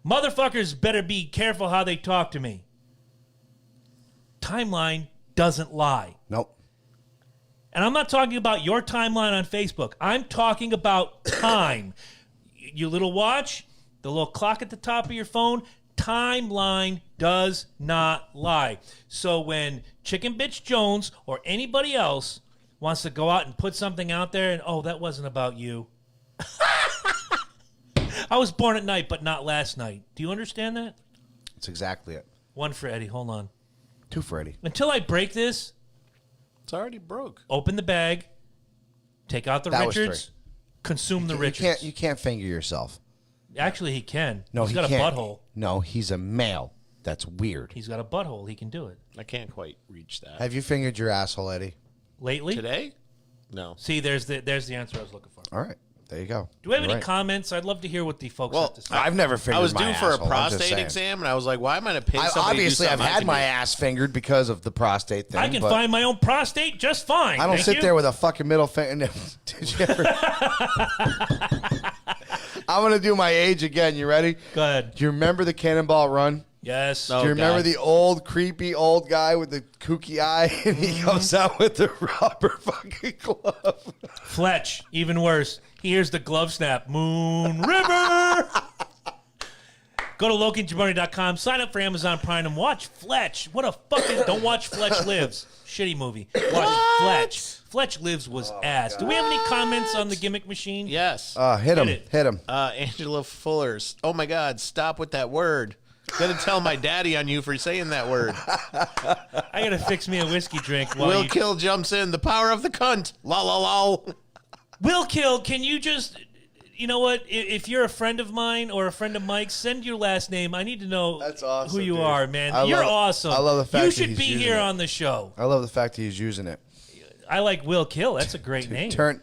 motherfuckers better be careful how they talk to me. Timeline doesn't lie. Nope. And I'm not talking about your timeline on Facebook. I'm talking about time. Your little watch, the little clock at the top of your phone, timeline does not lie. So when Chicken Bitch Jones or anybody else wants to go out and put something out there and, oh, that wasn't about you. I was born at night, but not last night. Do you understand that? That's exactly it. One for Eddie. Hold on. Two for Eddie. Until I break this, It's already broke. open the bag, take out the That was Richards, consume the You riches. you can't finger yourself. Actually, he can. No, he's he got can't. a butthole. No, he's a male. That's weird. He's got a butthole. He can do it. I can't quite reach that. Have you fingered your asshole, Eddie? Lately? Today? No. See, there's the answer I was looking for. All right, there you go. Do we have You're any right. comments? I'd love to hear what the folks have to say. I've never fingered I was my due for a asshole, I'm just prostate saying. exam, and I was like, why am I going to pay I, somebody obviously, to I've do something had my do? ass fingered because of the prostate thing. I can but find my own prostate just fine. I don't Thank sit you. there with a fucking middle finger. Did you ever? I'm gonna do my age again. You ready? Go ahead. Do you remember the Cannonball Run? Yes. No. Do you remember God. the old creepy old guy with the kooky eye, and he comes out with the rubber fucking glove? Fletch, even worse. He hears the glove snap. Moon River. Go to LoganJabroni.com, sign up for Amazon Prime, and watch Fletch. What a fucking... Don't watch Fletch Lives. Shitty movie. Watch Fletch. Fletch Lives was ass. Do we have any comments on the gimmick machine? Yes. Hit him. it. Hit him. Angela Fuller's. Oh, my God. Stop with that word. Gonna tell my daddy on you for saying that word. I gotta fix me a whiskey drink. While Will you... Kill jumps in. The power of the cunt. La la la. Will Kill, can you just... You know what? If you're a friend of mine or a friend of Mike's, send your last name. I need to know That's awesome, who you dude. are, man. I You're love- awesome. I love the fact you that should he's be using here it. on the show. I love the fact that he's using it. I like Will Kill. That's a great name. Turn.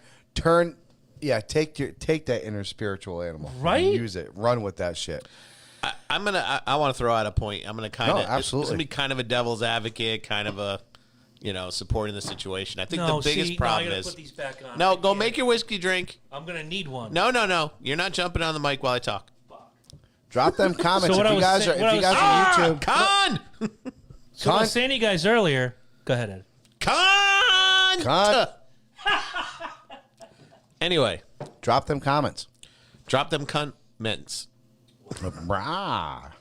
Yeah, take that inner spiritual animal. Right? And use it. Run with that shit. I want to throw out a point. I'm gonna kind of absolutely. It's gonna be kind of a devil's advocate, kind of a supporting the situation. I think No, the biggest see, problem I gotta is put these back on. no. I Go can't. make your whiskey drink. I'm gonna need one. No. You're not jumping on the mic while I talk. Drop them comments So what if I you was guys saying- are what I if you was- guys are YouTube. Con. So I was saying to you guys earlier. Go ahead, Ed. Con. Con. Anyway, Drop them comments. drop them comments. Brah.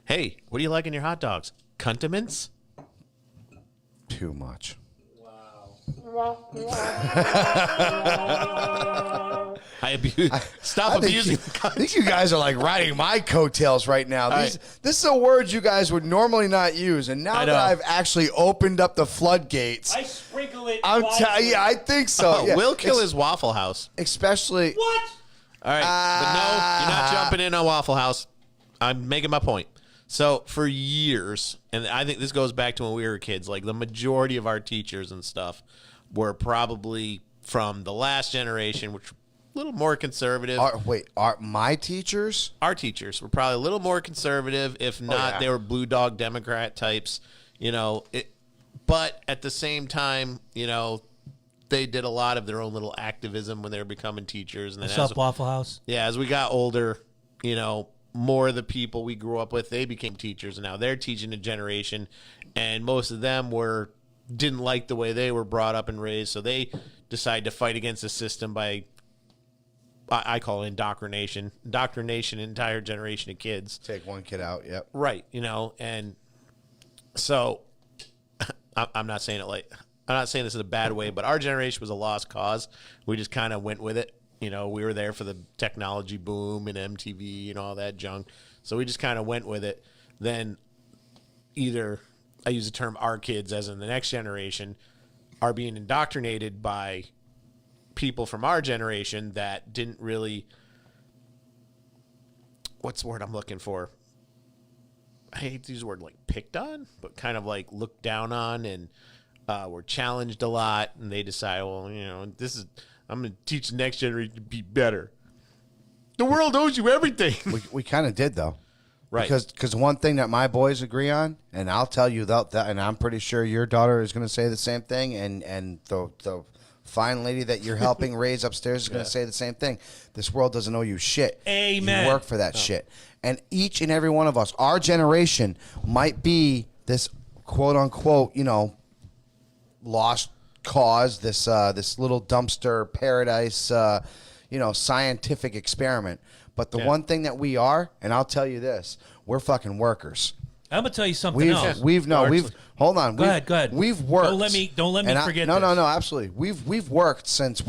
Hey, what do you like in your hot dogs? Condiments? Too much. I abuse. Stop I think, abusing. you, I think you guys are like riding my coattails right now. This is a word you guys would normally not use, and now I that know. I've actually opened up the floodgates, I sprinkle it. I'm wisely. telling you, I think so. Oh, Yeah. Will Kill his Waffle House. especially. What? All right, but no, you're not jumping in on Waffle House. I'm making my point. So for years, and I think this goes back to when we were kids, like the majority of our teachers and stuff were probably from the last generation, which were a little more conservative. Are my teachers? Our teachers were probably a little more conservative. If not, yeah. they were blue dog Democrat types. But at the same time, they did a lot of their own little activism when they were becoming teachers. And then What's up, Waffle House? as we got older, more of the people we grew up with, they became teachers, and now they're teaching a generation, and most of them didn't like the way they were brought up and raised, so they decided to fight against the system by, I call it indoctrination an entire generation of kids. Take one kid out. Yep. Right, and so I'm not saying this in a bad way, but our generation was a lost cause. We just kind of went with it. We were there for the technology boom and MTV and all that junk. So we just kind of went with it. Then either I use the term our kids as in the next generation are being indoctrinated by people from our generation that didn't really, what's the word I'm looking for? I hate to use the word like picked on, but kind of like looked down on and were challenged a lot. And they decide, well, I'm going to teach the next generation to be better. The world owes you everything. We kind of did though. Right. Because one thing that my boys agree on, and I'll tell you that, and I'm pretty sure your daughter is going to say the same thing, and the fine lady that you're helping raise upstairs is going to say the same thing. This world doesn't owe you shit. Amen. You work for that shit. And each and every one of us, our generation might be this quote unquote, lost cause, this little dumpster paradise, scientific experiment. But the one thing that we are, and I'll tell you this, we're fucking workers. I'm gonna tell you something else. Hold on. Go ahead. We've worked. Don't let me and forget. No, this. absolutely. We've worked since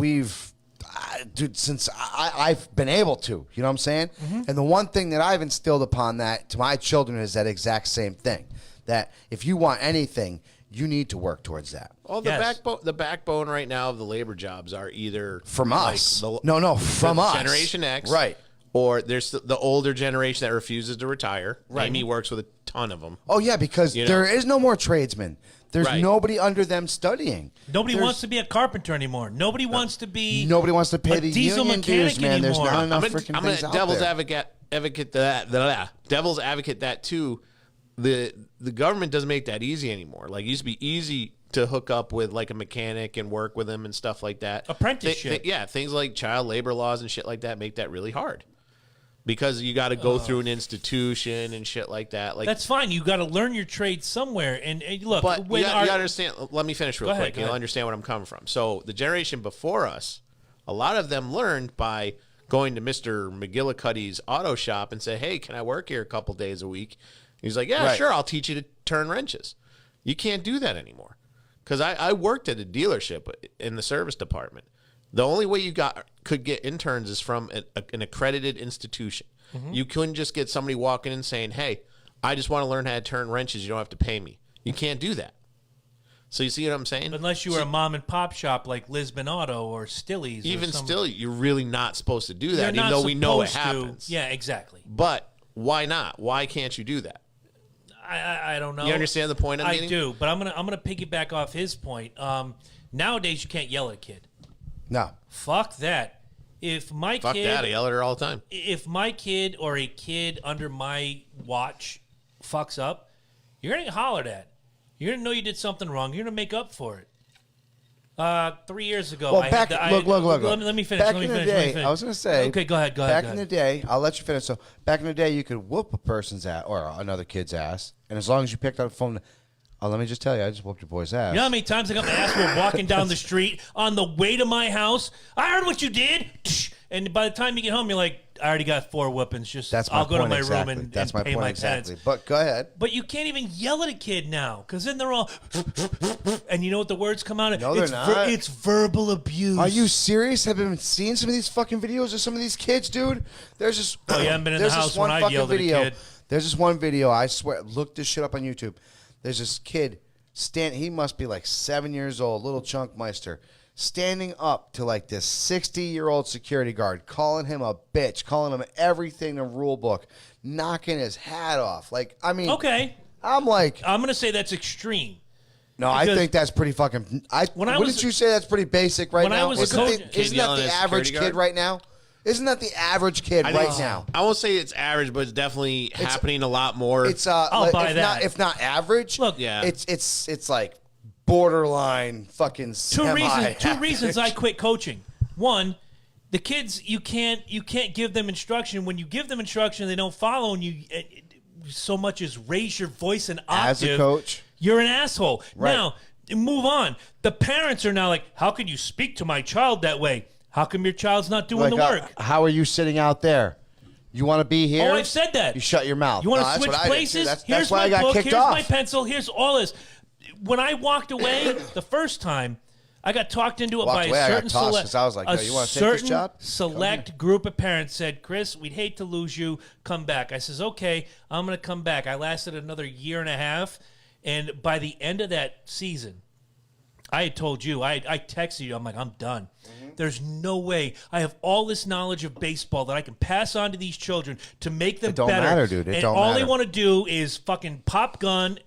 since I've been able to. You know what I'm saying? Mm-hmm. And the one thing that I've instilled upon that to my children is that exact same thing. That if you want anything, You need to work towards that. Well, the Yes. backbone right now of the labor jobs are either From like us. the- No, from us. Generation X, Right. Or there's the older generation that refuses to retire. Right. Amy works with a ton of them. Oh, yeah, because You know? there is no more tradesmen. There's Right. nobody under them studying. Nobody There's- wants to be a carpenter anymore. Nobody wants to be. Nobody wants to pay a the diesel union mechanic dues, man. There's anymore. not I'm enough I'm freaking gonna things out devil's there. advocate that. Devil's advocate that too. The government doesn't make that easy anymore. Like it used to be easy to hook up with like a mechanic and work with them and stuff like that. Apprenticeship. Yeah, things like child labor laws and shit like that make that really hard. Because you got to go through an institution and shit like that. Like That's fine. You got to learn your trade somewhere. And look, But when you our- gotta understand. Let me finish real Go ahead, quick. go You'll ahead. understand where I'm coming from. So the generation before us, a lot of them learned by going to Mr. McGillicuddy's auto shop and say, "Hey, can I work here a couple days a week?" He's like, "Yeah, Right. sure. I'll teach you to turn wrenches." You can't do that anymore. Because I worked at a dealership in the service department. The only way you could get interns is from an accredited institution. Mm-hmm. You couldn't just get somebody walking in saying, "Hey, I just want to learn how to turn wrenches. You don't have to pay me." You can't do that. So you see what I'm saying? unless you were a mom and pop shop like Lisbon Auto or Stilly's, or Even some- still, you're really not supposed to do you're that, even not though we know it supposed to. happens. Yeah, exactly. But why not? Why can't you do that? I don't know. You understand the point I'm I getting? do, but I'm gonna piggyback off his point. Nowadays, you can't yell at a kid. No. Fuck that. If my Fuck kid, that. I yell at her all the time. if my kid or a kid under my watch fucks up, you're gonna get hollered at. You're gonna know you did something wrong. You're gonna make up for it. 3 years ago, Well, I back had look. Let me finish. Back let me in the finish, let me day, finish. I was going to say. Okay, go ahead. Go ahead. Back go in ahead. the day, I'll let you finish. So back in the day, you could whoop a person's ass or another kid's ass, and as long as you picked up the phone, let me just tell you, I just whooped your boy's ass. You know how many times I got my ass whooped walking down the street on the way to my house? I heard what you did. And by the time you get home, you're like, I already got 4 whoopings. Just That's my I'll go point to my exactly. room and, That's and my pay point my exactly. penance. But go ahead. But you can't even yell at a kid now because then they're all, and you know what the words come out of? No, they're not. It's verbal abuse. Are you serious? Have you been seeing some of these fucking videos of some of these kids, dude? There's just Oh, you haven't been in the there's house this one when I've fucking yelled at a video. kid. There's this one video. I swear, look this shit up on YouTube. There's this kid he must be like 7 years old, little chunk meister, standing up to like this 60-year-old security guard, calling him a bitch, calling him everything in the rule book, knocking his hat off. Like, I mean, Okay. I'm like, I'm going to say that's extreme. no, I because think that's pretty fucking. When I wouldn't was- you say that's pretty basic right when I now? was a Isn't coach- the- Kid isn't that yelling the at a average security kid guard? right now? Isn't that the average kid right now? I won't say it's average, but it's definitely happening a lot more. It's I'll buy if that. not if not average. Look, Yeah. it's like borderline fucking Two reasons I quit coaching. One, the kids you can't give them instruction. When you give them instruction, they don't follow, and you so much as raise your voice an As a octave. coach. You're an asshole. Right. Now, move on. The parents are now like, how can you speak to my child that way? How come your child's not doing the work? How are you sitting out there? You want to be here? Oh, I've said that. You shut your mouth. You want No, to that's switch what I did, too. places? That's Here's why my I got book. kicked Here's off. my pencil. Here's all this. When I walked away the first time, I got talked into it Walked by away, a I got certain tossed select. 'cause I was like, a yo, you wanna take this certain job? select group of parents said, "Chris, we'd hate to lose you. Come back." I says, "Okay, I'm going to come back." I lasted another year and a half, and by the end of that season, I had told you, I texted you, I'm like, I'm done. Mm-hmm. There's no way. I have all this knowledge of baseball that I can pass on to these children to make them It don't better. matter, dude. It and don't all they matter. want to do is fucking pop gum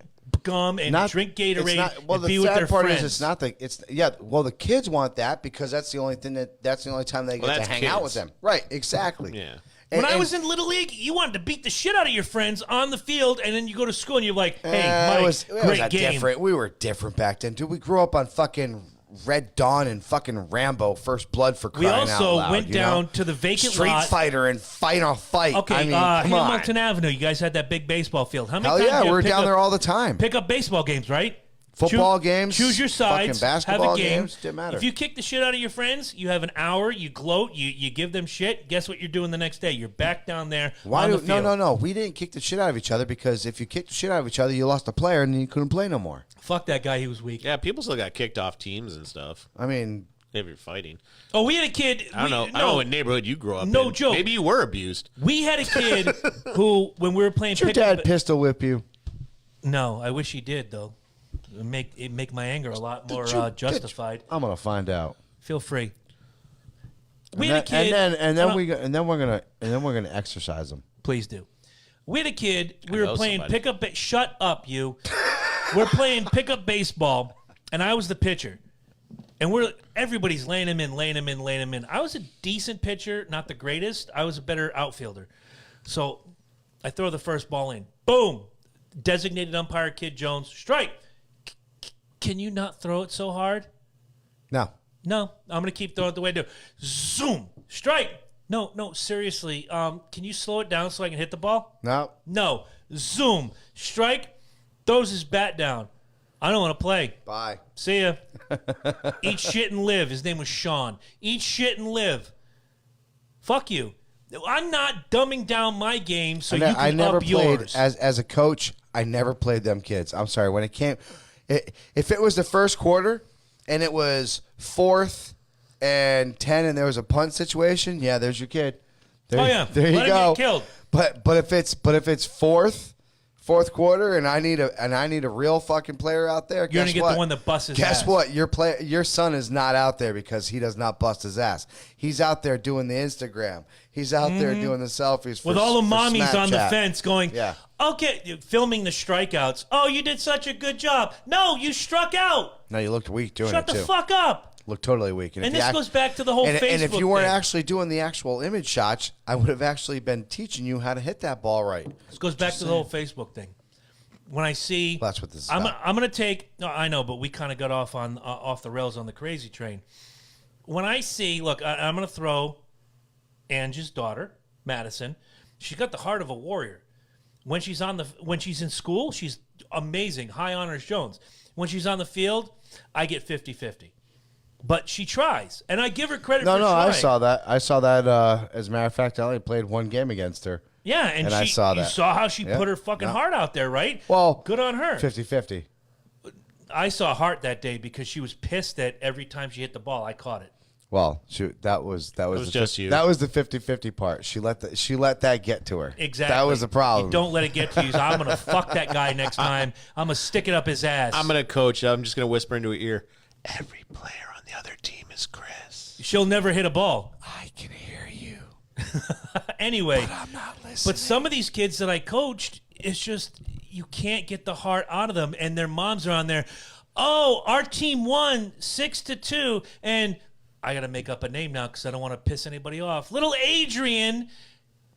and drink it's Gatorade not- well, and the be with sad their part friends. is it's not the it's yeah. Well, the kids want that because that's the only thing that's the only time they get to that's hang out with kids. them. Right? Exactly. Yeah. When I was in Little League, you wanted to beat the shit out of your friends on the field, and then you go to school and you're like, hey, Mike, it was great a game. different. We were different back then, dude. We grew up on fucking Red Dawn and fucking Rambo, First Blood for We crying out also loud, went you down know? to the vacant Street lot. Fighter and Final Fight. Okay, I mean, come on. Hamilton Avenue. You guys had that big baseball field. How many Hell times yeah, did you we're pick down up- there all the time. Pick up baseball games, right? Football games, Choose your sides. fucking basketball have a game. games, didn't matter. If you kick the shit out of your friends, you have an hour. You gloat. You give them shit. Guess what you're doing the next day? You're back down there on the field. No. We didn't kick the shit out of each other because if you kicked the shit out of each other, you lost a player and then you couldn't play no more. Fuck that guy. He was weak. Yeah, people still got kicked off teams and stuff I mean, if you're fighting. Oh, we had a kid. I don't know. I don't know what neighborhood you grew up in. No joke. Maybe you were abused. We had a kid who, when we were playing did your pickup, dad pistol whip you? No, I wish he did though. make my anger a lot more justified. I'm gonna find out. Feel free. We had a kid, and then we're gonna exercise them. please do. We had a kid. We were know playing somebody. pickup. Shut up, you. We're playing pickup baseball, and I was the pitcher. And everybody's laying him in. I was a decent pitcher, not the greatest. I was a better outfielder. So I throw the first ball in. Boom. Designated umpire Kid Jones. Strike. Can you not throw it so hard? No. No, I'm going to keep throwing it the way I do. Zoom. Strike. No, seriously. Can you slow it down so I can hit the ball? No. No. Zoom. Strike. Throws his bat down. I don't want to play. Bye. See ya. Eat shit and live. His name was Sean. Eat shit and live. Fuck you. I'm not dumbing down my game so you can I never up played yours. as a coach. I never played them kids. I'm sorry. When it came, if it was the first quarter and it was 4th and 10 and there was a punt situation, yeah, there's your kid. There, Oh, yeah. there you Let him go. get killed. But if it's fourth quarter and I need a real fucking player out there, You're guess gonna get what? the one that busts his Guess ass. what? Your son is not out there because he does not bust his ass. He's out there doing the Instagram. He's out there doing the selfies With all the for mommies on the Snapchat. fence going, Yeah. okay, filming the strikeouts. Oh, you did such a good job. No, you struck out. No, you looked weak doing Shut it the too. fuck up. Looked totally weak. And if this you goes back to the whole Facebook and if you weren't thing. actually doing the actual image shots, I would have actually been teaching you how to hit that ball right. This goes back to the whole Facebook thing. When I see, That's what this is I'm about. going to take. No, I know, but we kind of got off the rails on the crazy train. When I see, look, I'm going to throw Angie's daughter, Madison. She's got the heart of a warrior. When she's in school, she's amazing, high honors Jones. When she's on the field, I get 50-50. But she tries, and I give her credit No, for no, trying. I saw that. As a matter of fact, I only played one game against her. Yeah, and I saw that. You saw how she Yeah. put her fucking Yeah. heart out there, right? Well, good on her. 50-50. I saw Hart that day because she was pissed that every time she hit the ball, I caught it. Well, that was was just you. That was the 50-50 part. She let that get to her. Exactly. That was the problem. You don't let it get to you. So I'm gonna fuck that guy next time. I'm gonna stick it up his ass. I'm gonna coach. I'm just gonna whisper into her ear. Every player on the other team is Chris. She'll never hit a ball. I can hear you. Anyway, I'm not listening. but some of these kids that I coached, it's just you can't get the heart out of them, and their moms are on there. Oh, our team won 6-2, and I got to make up a name now because I don't want to piss anybody off. Little Adrian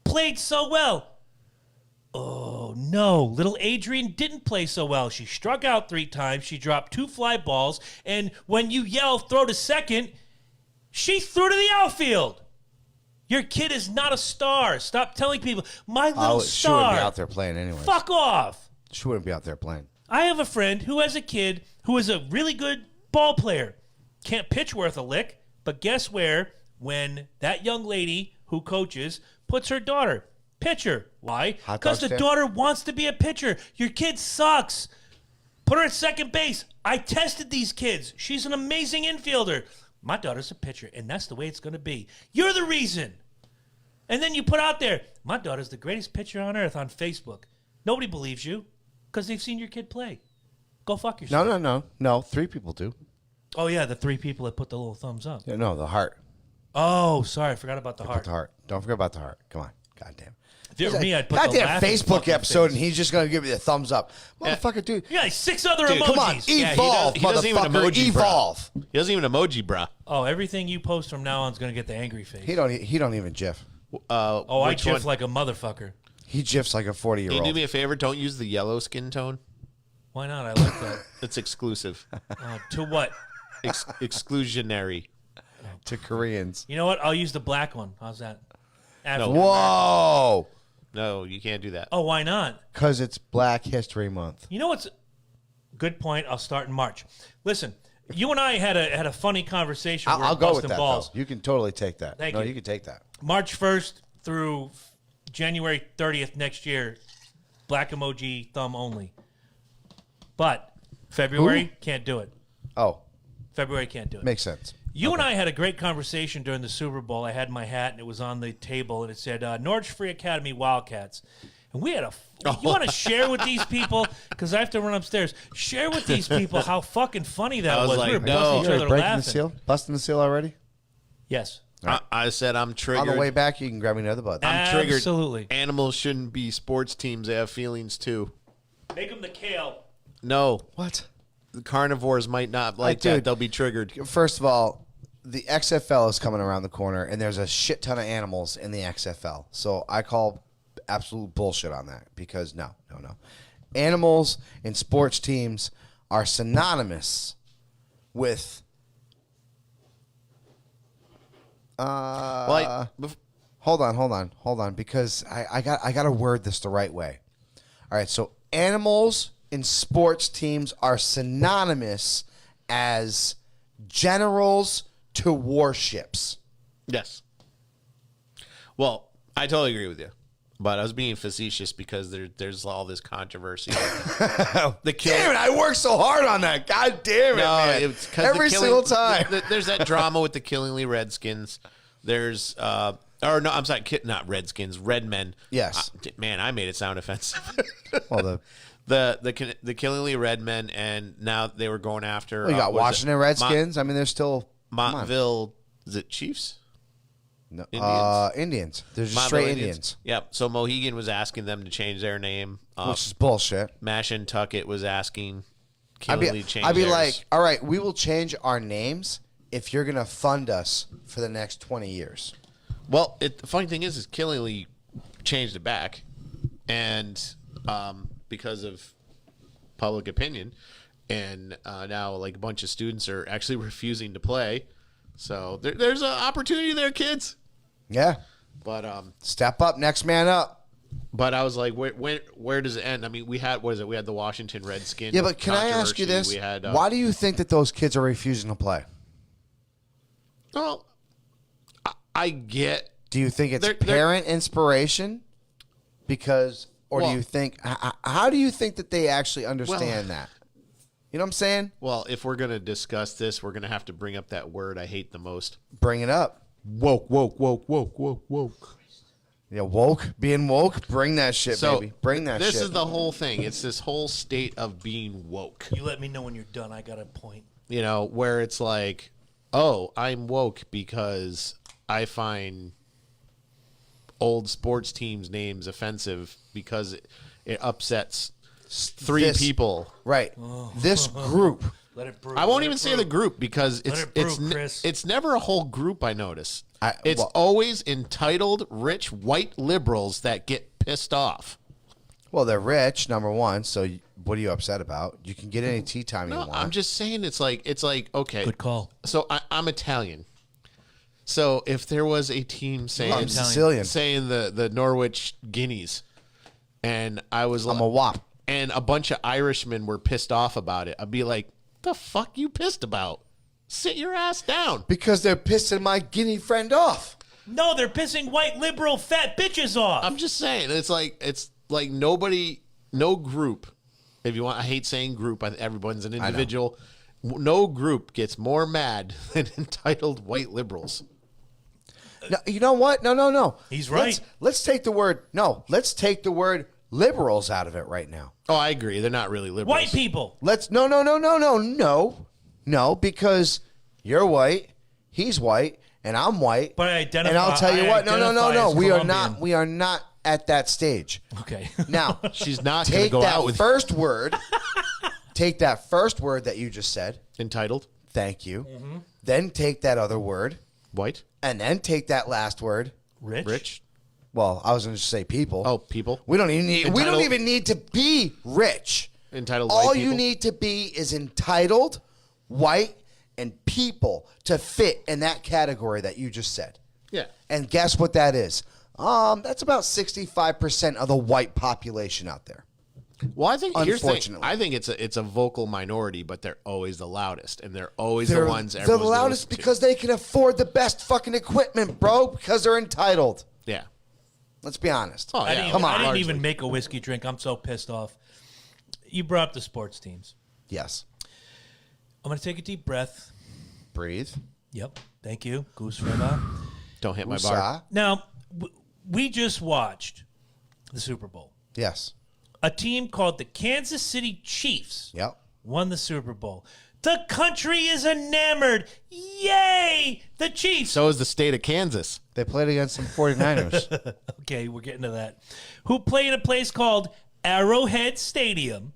played so well. Oh, no. Little Adrian didn't play so well. She struck out 3 times. She dropped 2 fly balls. And when you yell, throw to second, she threw to the outfield. Your kid is not a star. Stop telling people, my little She wouldn't star. be out there playing anyway. Fuck off. She wouldn't be out there playing. I have a friend who has a kid who is a really good ball player. Can't pitch worth a lick, but guess where? When that young lady who coaches puts her daughter, pitcher. Why? Hot Because dog the stand? daughter wants to be a pitcher. Your kid sucks. Put her at second base. I tested these kids. She's an amazing infielder. My daughter's a pitcher, and that's the way it's going to be. You're the reason. And then you put out there, my daughter's the greatest pitcher on earth on Facebook. Nobody believes you because they've seen your kid play. Go fuck yourself. No. 3 people do. Oh, yeah, the 3 people that put the little thumbs up. Yeah, no, the heart. Oh, sorry, I forgot about the heart. The heart. Don't forget about the heart. Come on. Goddamn. If it were me, I'd put the Goddamn laughing Facebook fucking episode, face. and he's just gonna give you the thumbs up, motherfucker, dude. Yeah, 6 other Dude, emojis. Come on, Yeah, evolve, he doesn't even motherfucker, emoji, evolve. He doesn't even emoji, bruh. Oh, everything you post from now on is going to get the angry face. He don't even gif. Oh, I Which gif one? like a motherfucker. He gifs like a Can you 40-year-old. do me a favor? Don't use the yellow skin tone. Why not? I like that. It's exclusive. To what? Exclusionary. to Koreans. You know what? I'll use the black one. How's that? African. Whoa! No, you can't do that. Oh, why not? Because it's Black History Month. You know what's good point? I'll start in March. Listen, you and I had a funny conversation. I'll go with busting that, balls. though. You can totally take that. Thank no, you. you can take that. March 1st through January 30th next year, black emoji thumb only. But February, can't do it. Oh, February can't do it. makes sense. You and I had a great conversation during the Super Bowl. I had my hat, and it was on the table, and it said, Norwich Free Academy Wildcats. And we had you want to share with these people? Because I have to run upstairs. Share with these people how fucking funny that I was was. like, We were no. busting each You're other breaking laughing. the seal, busting the seal already. Yes. I said I'm triggered. On the way back, you can grab me another bud. I'm triggered. Absolutely. Animals shouldn't be sports teams. They have feelings too. Make them the kale. No, What? the carnivores might not like dude. that. They'll be triggered. First of all, the XFL is coming around the corner, and there's a shit ton of animals in the XFL. So I call absolute bullshit on that because no. Animals in sports teams are synonymous with. Well, Hold on, because I got to word this the right way. All right, so animals in sports teams are synonymous as generals to warships. yes. Well, I totally agree with you, but I was being facetious because there's all this controversy. The Damn it, I worked so hard on that. God damn it, man. it's 'cause Every the single time. There's that drama with the Killingly Redskins. There's I'm sorry, not Redskins, Redmen. Yes. Man, I made it sound offensive. Well, the Killingly Redmen, and now they were going after. you got what is it? Washington Redskins. I mean, they're still come on. Montville. Is it Chiefs? No, Indians. Indians. They're just Montville straight Indians, Yep. So Mohegan was asking them to change their name. which is bullshit. Mash and Tuckett was asking I'd Killingly change be theirs. like, all right, we will change our names if you're going to fund us for the next 20 years. Well, the funny thing is Killingly changed it back, and because of public opinion, and now like a bunch of students are actually refusing to play. So there's an opportunity there, kids. Yeah. But Step up, next man up. I was like, where does it end? I mean, we had we had the Washington Redskins. Yeah, but can I ask you this? We had Why do you think that those kids are refusing to play? well, I get. Do you think it's They're- parent inspiration? Because, or do Well- you think, how do you think that they actually understand that? You know what I'm saying? Well, if we're gonna discuss this, we're gonna have to bring up that word I hate the most. Bring it up. Woke. Yeah, woke, being woke, bring that shit, So baby. Bring that shit. This is the whole thing. It's this whole state of being woke. You let me know when you're done. I got a point. You know, where it's like, oh, I'm woke because I find old sports teams' names offensive because it upsets three This- people. Right. This group. Let it brew. I won't Let even it say brew. the group because Let it brew, Chris. it's never a whole group. I notice it's well- always entitled rich white liberals that get pissed off. Well, they're rich, number one. So what are you upset about? You can get any tea time you No, want. I'm just saying it's like okay. Good call. So I'm Italian. So if there was a team saying I'm Sicilian. saying the Norwich Guineas, and I was I'm a wop. and a bunch of Irishmen were pissed off about it, I'd be like, "The fuck you pissed about? Sit your ass down." Because they're pissing my guinea friend off. No, they're pissing white liberal fat bitches off. I'm just saying it's like nobody, no group. If you want, I hate saying group. Everyone's an individual. No group gets more mad than entitled white liberals. No, you know what? No. He's right. Let's take the word. No, let's take the word liberals out of it right now. Oh, I agree. They're not really liberals. White people. Let's no, because you're white, he's white, and I'm white. But I identify- And I'll tell you I what, no. identify as We are Colombian. not. We are not at that stage. Okay. Now, She's not going to take go that out with first word. Take that first word that you just said. entitled Thank you. Mm-hmm. Then take that other word, white, and then take that last word. Rich. rich. Well, I was going to say people. Oh, people. We don't even need. We don't Entitled- even need to be rich. Entitled All white you people. need to be is entitled, white, and people to fit in that category that you just said. Yeah. And guess what that is? That's about 65% of the white population out there. Well, I think here's the thing. Unfortunately. I think it's a vocal minority, but they're always the loudest, and they're always the ones They're everyone's the gonna loudest listen to. because they can afford the best fucking equipment, bro. Because they're entitled. Yeah. Let's be honest. Oh, I yeah. didn't, Come on. I didn't Largely. even make a whiskey drink. I'm so pissed off. You brought up the sports teams. Yes. I'm going to take a deep breath. Breathe. Yep. Thank you. Goose River. Don't hit my bar. Woosah. Now, we just watched the Super Bowl. Yes. A team called the Kansas City Chiefs Yep. won the Super Bowl. The country is enamored. Yay! The Chiefs. So is the state of Kansas. They played against some 49ers. Okay, we're getting to that. Who play in a place called Arrowhead Stadium,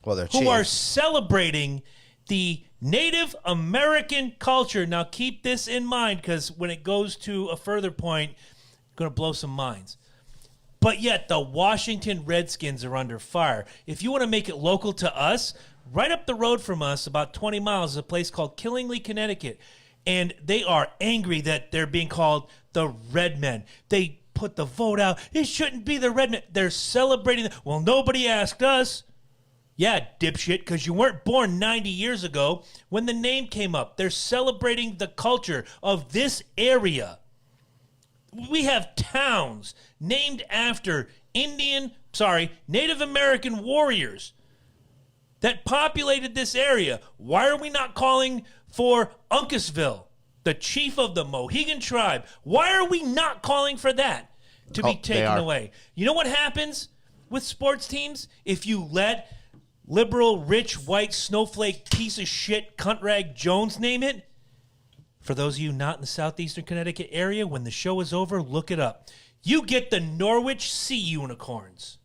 Well, they're who are Chiefs. celebrating the Native American culture. Now, keep this in mind because when it goes to a further point, it's going to blow some minds. But yet, the Washington Redskins are under fire. If you want to make it local to us, right up the road from us, about 20 miles, is a place called Killingly, Connecticut. And they are angry that they're being called the Redmen. They put the vote out. It shouldn't be the Redmen. They're celebrating. Well, nobody asked us. Yeah, dipshit, because you weren't born 90 years ago when the name came up. They're celebrating the culture of this area. We have towns named after Native American warriors that populated this area. Why are we not calling for Uncasville, the chief of the Mohegan tribe? Why are we not calling for that to be Oh, they taken are. away? You know what happens with sports teams if you let liberal, rich, white, snowflake, piece of shit, cunt rag Jones name it? For those of you not in the southeastern Connecticut area, when the show is over, look it up. You get the Norwich Sea Unicorns.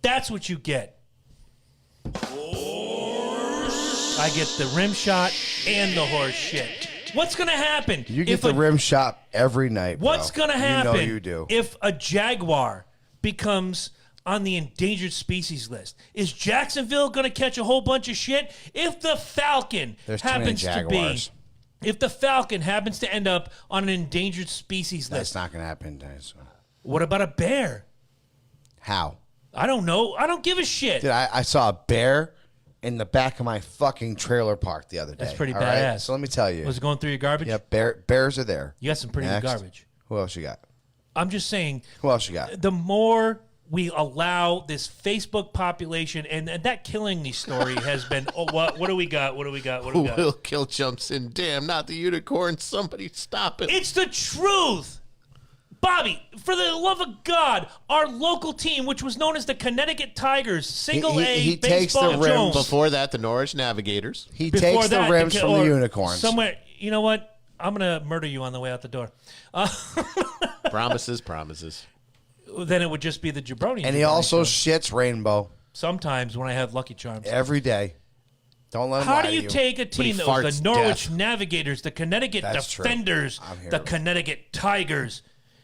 That's what you get. I get the rim shot and the horse shit. What's going to happen? You get if the a- rim shot every night, bro. What's going to happen You know you do. if a jaguar becomes on the endangered species list? Is Jacksonville going to catch a whole bunch of shit? If the falcon There's too many happens to be... jaguars. If the falcon happens to end up on an endangered species That's list, not going to happen. Dennis. what about a bear? How? I don't know. I don't give a shit. Dude, I saw a bear in the back of my fucking trailer park the other day. That's pretty all right? badass. So let me tell you. Was it going through your garbage? Yeah, bears are there. You got some pretty Next. good garbage. Who else you got? I'm just saying, Who else you got? the more we allow this Facebook population, and that killing me story has been, what do we got? What do we got? What do we got? Will Kill jumps in. Damn, not the unicorn. Somebody stop it. It's the truth. Bobby, for the love of God, our local team, which was known as the Connecticut Tigers, single A he takes the baseball rims Jones. Before that, the Norwich Navigators. He Before takes the that, rims from the or unicorns. Somewhere, you know what? I'm going to murder you on the way out the door. Promises. Then it would just be the jabroni. And he jabroni also show. shits Rainbow Sometimes when I have Lucky Charms. every day. Don't let him How lie do to you take a he team that was farts the Norwich death. Navigators, the Connecticut That's true. Defenders, I'm here. the Connecticut Tigers,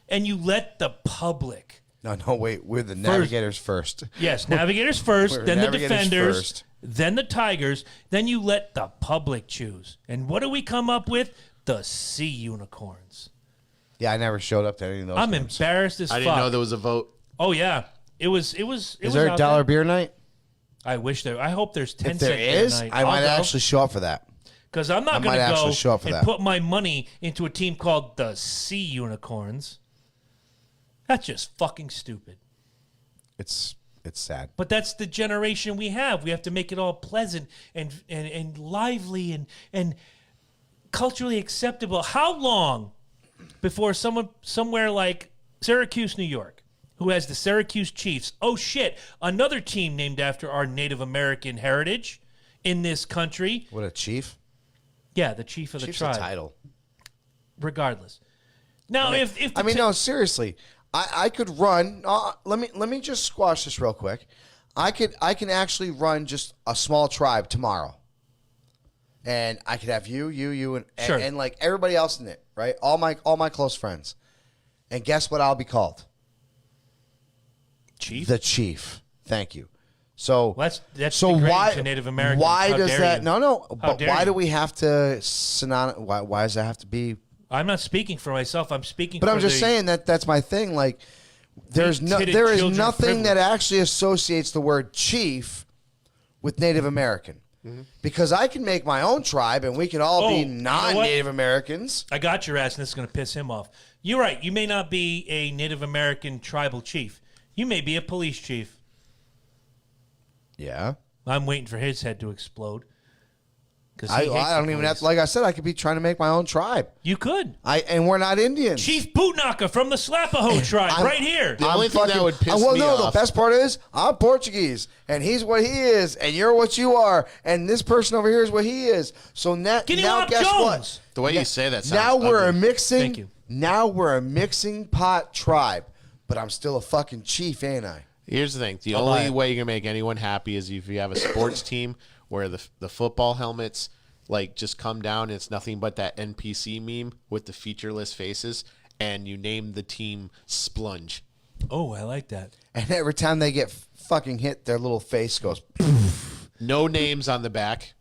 and you let the public... No, wait. We're the Navigators first. Yes, Navigators first, We're then the Navigators Defenders, first. then the Tigers, then you let the public choose. And what do we come up with? The Sea Unicorns. Yeah, I never showed up to any of those I'm games. embarrassed as I fuck. didn't know there was a vote. Oh yeah, it was. Is there a dollar beer night? I wish there. I hope there's 10 If there cent beer is, night. I might actually show up for that. because I'm I not might going to actually go show up for and that. put my money into a team called the Sea Unicorns. That's just fucking stupid. It's sad. But that's the generation we have. We have to make it all pleasant and lively and culturally acceptable. How long before someone somewhere like Syracuse, New York, who has the Syracuse Chiefs, oh shit, another team named after our Native American heritage in this country. What a chief. Yeah, the chief of the Chief's tribe. a title. Regardless. Now, if the I mean, no, seriously. I could run. Let me just squash this real quick. I can actually run just a small tribe tomorrow, and I could have you, and Sure. and like everybody else in it, right? All my close friends, and guess what? I'll be called chief, the chief. Thank you. So well, that's so degrading why to Native Americans. Why How does dare that? you. No. How But dare why you. do we have to why does that have to be? I'm not speaking for myself. I'm speaking. But for I'm just the, saying that's my thing. Like, there is Titted nothing children that privilege. actually associates the word chief with Native American, because I can make my own tribe and we can all Oh, be you know non-Native Americans. I got your ass, and this is going to piss him off. You're right. You may not be a Native American tribal chief. You may be a police chief. Yeah, I'm waiting for his head to explode. I don't even have to, like I said, I could be trying to make my own tribe. You could. And we're not Indians. Chief Bootnaka from the Slapaho tribe, right here. The only thing that would piss me no, off. the best part is I'm Portuguese, and he's what he is, and you're what you are, and this person over here is what he is. So now Guinea-Lop guess Jones. what? The way you say that sounds Now we're a ugly. mixing. Thank you. Now we're a mixing pot tribe, but I'm still a fucking chief, ain't I? Here's the thing: the I'll buy only it. way you can make anyone happy is if you have a sports team where the football helmets like just come down and it's nothing but that NPC meme with the featureless faces, and you name the team Splunge. Oh, I like that. And every time they get fucking hit, their little face goes. No names on the back,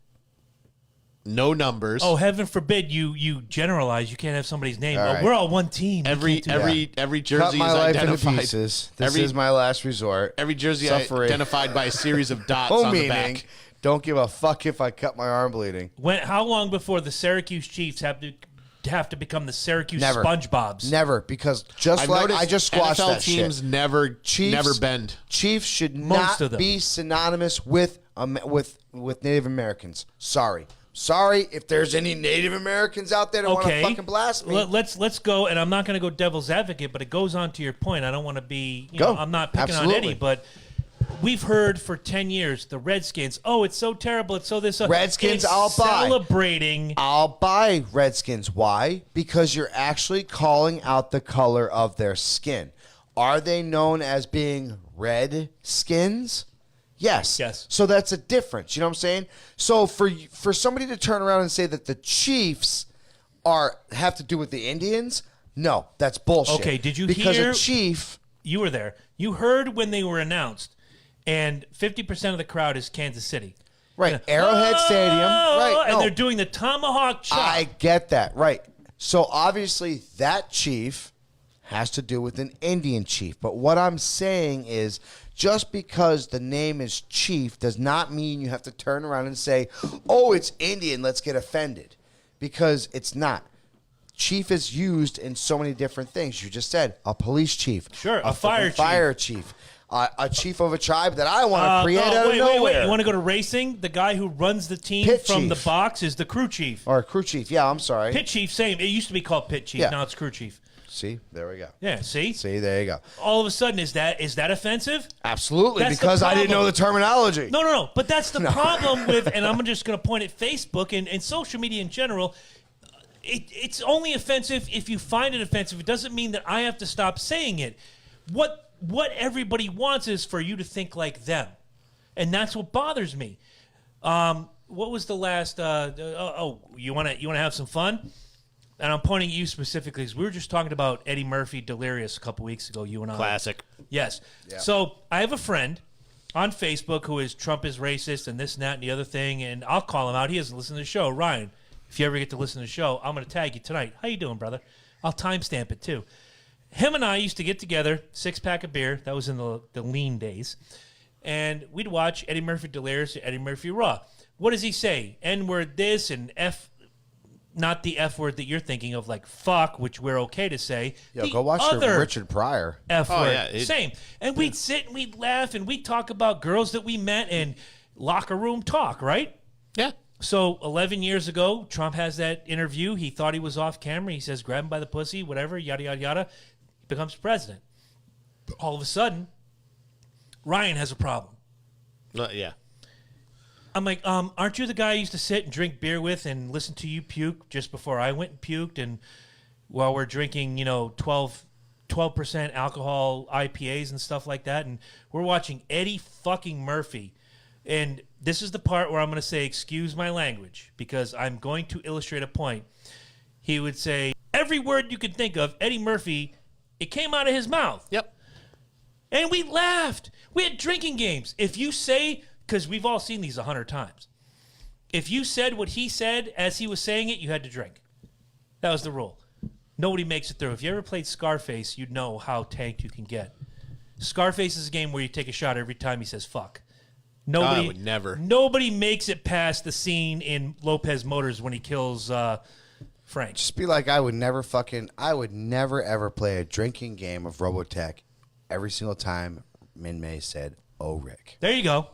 no numbers. Oh, heaven forbid you generalize. You can't have somebody's name. All Oh, right. we're all one team. You every can't do that. every Cut jersey my is life into identified. pieces. This Every- is my last resort. Every jersey Suffering. identified by a series of dots Home on the meaning. back. Don't give a fuck if I cut my arm bleeding. How long before the Syracuse Chiefs have to become the Syracuse Never. SpongeBobs? Never, because just I've like noticed I just squashed NFL that teams shit. never Chiefs- never bend. Chiefs should Most not of them. be synonymous with Native Americans. Sorry if there's any Native Americans out there that want to Okay, fucking blast me. let's go. And I'm not going to go devil's advocate, but it goes on to your point. I don't want to be. Go. I'm not picking on Absolutely. Eddie, but we've heard for 10 years the Redskins. Oh, it's so terrible. It's so this. Redskins, it's I'll buy. celebrating. I'll buy Redskins. Why? Because you're actually calling out the color of their skin. Are they known as being red skins? Yes. Yes. So that's a difference. You know what I'm saying? So for somebody to turn around and say that the Chiefs have to do with the Indians, no, that's bullshit. Okay, did you because hear- a chief? You were there. You heard when they were announced, and 50% of the crowd is Kansas City. Right, Arrowhead Stadium. Right, And no. they're doing the tomahawk chop. I get that. Right. So obviously that chief has to do with an Indian chief. But what I'm saying is just because the name is chief does not mean you have to turn around and say, oh, it's Indian, let's get offended. Because it's not. Chief is used in so many different things. You just said a police chief. Sure, a fucking fire chief. fire chief. A chief of a tribe that I want to create out of nowhere. Wait. You want to go to racing? The guy who runs the team Pit from chief. the box is the crew chief. Or a crew chief. Yeah, I'm sorry. Pit chief, same. It used to be called pit chief. Yeah. Now it's crew chief. See, there we go. Yeah, see? See, there you go. All of a sudden, is that offensive? Absolutely, That's the because I didn't know problem. the terminology. No. But that's the problem with, and I'm just going to point at Facebook and social media in general. It's only offensive if you find it offensive. It doesn't mean that I have to stop saying it. What everybody wants is for you to think like them, and that's what bothers me. What was the last? You want to have some fun? And I'm pointing at you specifically because we were just talking about Eddie Murphy Delirious a couple weeks ago. You and I. Classic. Yes. Yeah. So I have a friend on Facebook who is Trump is racist and this and that and the other thing, and I'll call him out. He doesn't listen to the show. Ryan, if you ever get to listen to the show, I'm going to tag you tonight. How you doing, brother? I'll timestamp it too. Him and I used to get together, 6-pack of beer. That was in the lean days. And we'd watch Eddie Murphy Delirious, Eddie Murphy Raw. What does he say? N-word this and F, not the F word that you're thinking of, like fuck, which we're okay to say. Yo, The go watch other the Richard Pryor. F Oh, word. yeah, Same. And we'd sit and we'd laugh and we'd talk about girls that we met and locker room talk, right? Yeah. So 11 years ago, Trump has that interview. He thought he was off camera. He says, grab him by the pussy, whatever, yada, yada, yada. He becomes president. All of a sudden, Ryan has a problem. Yeah. I'm like, aren't you the guy I used to sit and drink beer with and listen to you puke just before I went and puked? And while we're drinking, 12% alcohol IPAs and stuff like that. And we're watching Eddie fucking Murphy. And this is the part where I'm going to say, excuse my language, because I'm going to illustrate a point. He would say, every word you could think of, Eddie Murphy, it came out of his mouth. Yep. And we laughed. We had drinking games. If you say, because we've all seen these 100 times, if you said what he said as he was saying it, you had to drink. That was the rule. Nobody makes it through. If you ever played Scarface, you'd know how tanked you can get. Scarface is a game where you take a shot every time he says fuck. Nobody I would never. Nobody makes it past the scene in Lopez Motors when he kills Frank. Just be like, I would never ever play a drinking game of Robotech every single time Min May said, oh, Rick. There you go.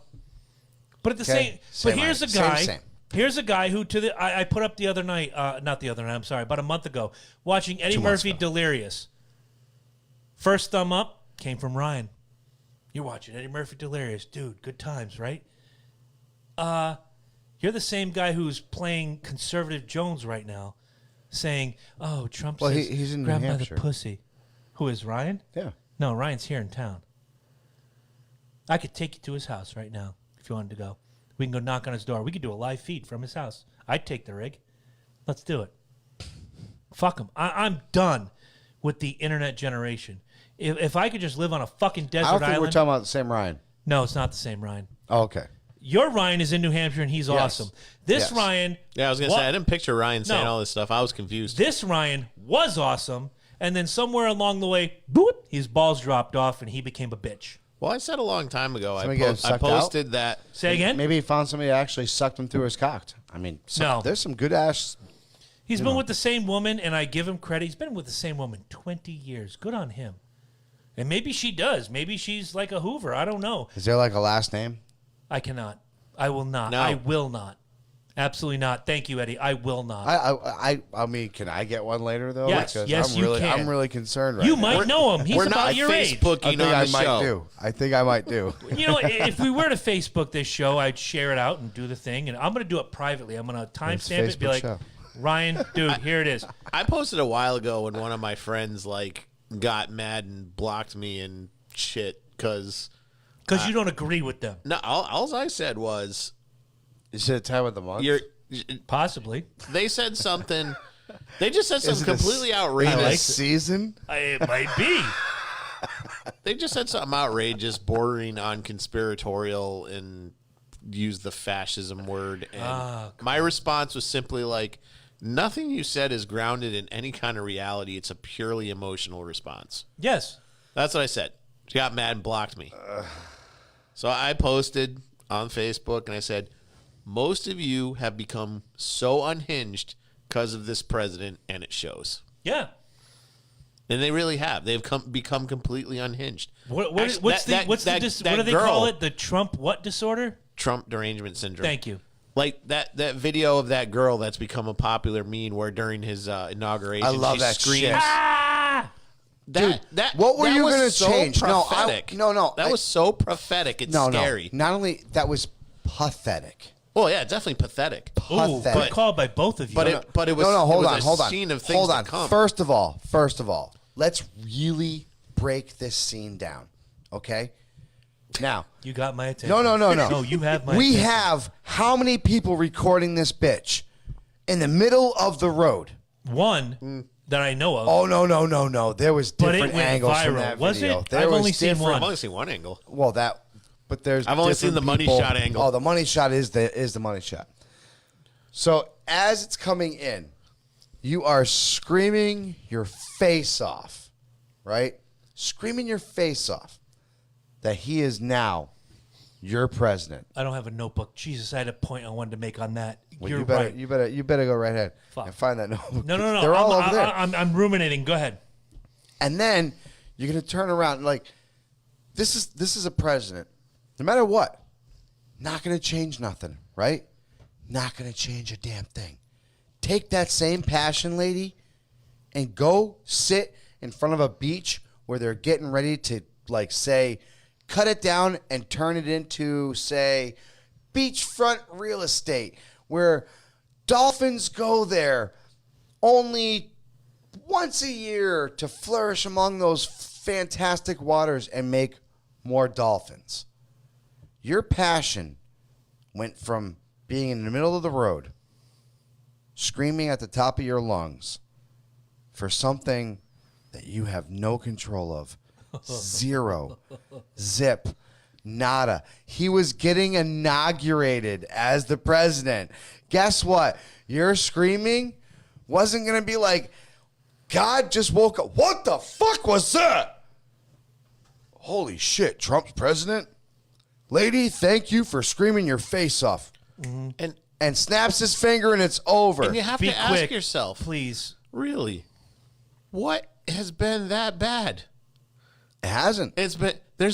But at the Okay? but here's a guy. Same. Here's a guy who I put up the other night, not the other night, I'm sorry, about a month ago, watching Eddie 2 months Murphy ago. Delirious. First thumb up came from Ryan. You're watching Eddie Murphy Delirious. Dude, good times, right? You're the same guy who's playing conservative Jones right now, saying, "Oh, Trump Well, says he's in New grab by the Hampshire. pussy." Who is Ryan? Yeah. No, Ryan's here in town. I could take you to his house right now if you wanted to go. We can go knock on his door. We could do a live feed from his house. I'd take the rig. Let's do it. Fuck him. I'm done with the internet generation. If I could just live on a fucking desert I don't think island. we're talking about the same Ryan. No, it's not the same Ryan. Oh, okay. Your Ryan is in New Hampshire and he's awesome. This Yes. Ryan. Yeah, I was gonna wa- say I didn't picture Ryan saying No. all this stuff. I was confused. This Ryan was awesome, and then somewhere along the way, boop, his balls dropped off and he became a bitch. Well, I said a long time ago. Somebody get him I sucked posted that. Say again? Maybe he found somebody that actually sucked him through his cock. I mean, No. there's some good ass. He's been with the same woman, and I give him credit. He's been with the same woman 20 years. Good on him. And maybe she does. Maybe she's like a Hoover. I don't know. Is there like a last name? I cannot. I will not. No. I will not. Absolutely not. Thank you, Eddie. I will not. I mean, can I get one later though? Yes, Because yes, I'm you really, can. I'm really concerned right you now. might know him. He's We're about not your age. Facebooking I think on I the might show. do. I think I might do. You know, if we were to Facebook this show, I'd share it out and do the thing. And I'm going to do it privately. I'm going to timestamp it and be Facebook like, show. Ryan, dude, here it is. I posted a while ago when one of my friends like got mad and blocked me and shit because Because you don't agree with them. no, all I said was Is it a time of the month? you're. Possibly. They said something. They just said Is something it a s- completely is it outrageous. a like it. season? It might be. They just said something outrageous, bordering on conspiratorial, and used the fascism word. And my response was simply like, nothing you said is grounded in any kind of reality. It's a purely emotional response. Yes. That's what I said. She got mad and blocked me. So I posted on Facebook and I said, most of you have become so unhinged because of this president, and it shows. Yeah. And they really have. They've become completely unhinged. What Actually, do they call girl- it? The Trump what disorder? Trump derangement syndrome. Thank you. Like that video of that girl that's become a popular meme where during his inauguration, I love she that screams. shit. Ah! What were you was gonna so change? No, Prophetic. no. That was so prophetic. It's No, scary. no. Not only that was pathetic. Well, yeah, definitely pathetic. Ooh, Pathetic. good call by both of you. But it was Hold it on, was hold a on. scene of things Hold on. to come. First of all, let's really break this scene down. Okay? Now, you got my attention. no. No, you have my We attention. have how many people recording this bitch in the middle of the road? One that I know of. Oh no. There was But it different went angles from viral. that Was video. it? There I've was only seen different- one. I've only seen one angle. Well, but there's. I've only seen different the money people. shot angle. Oh, the money shot is the money shot. So as it's coming in, you are screaming your face off, right? Screaming your face off that he is now your president. I don't have a notebook. Jesus, I had a point I wanted to make on that. Well, You're you better, right. you better go right ahead Fuck. and find that notebook. No. They're all I'm, over there. I'm ruminating. Go ahead. And then you're gonna turn around like this is a president. No matter what, not gonna change nothing, right? Not gonna change a damn thing. Take that same passion, lady, and go sit in front of a beach where they're getting ready to like say, cut it down and turn it into say, beachfront real estate where dolphins go there only once a year to flourish among those fantastic waters and make more dolphins. Your passion went from being in the middle of the road, screaming at the top of your lungs for something that you have no control of. Zero. Zip. Nada. He was getting inaugurated as the president. Guess what? Your screaming wasn't going to be like, God just woke up. What the fuck was that? Holy shit, Trump's president? Lady, thank you for screaming your face off. And snaps his finger and it's over. And you have Be to quick, ask yourself, please. really, what has been that bad? It hasn't. There's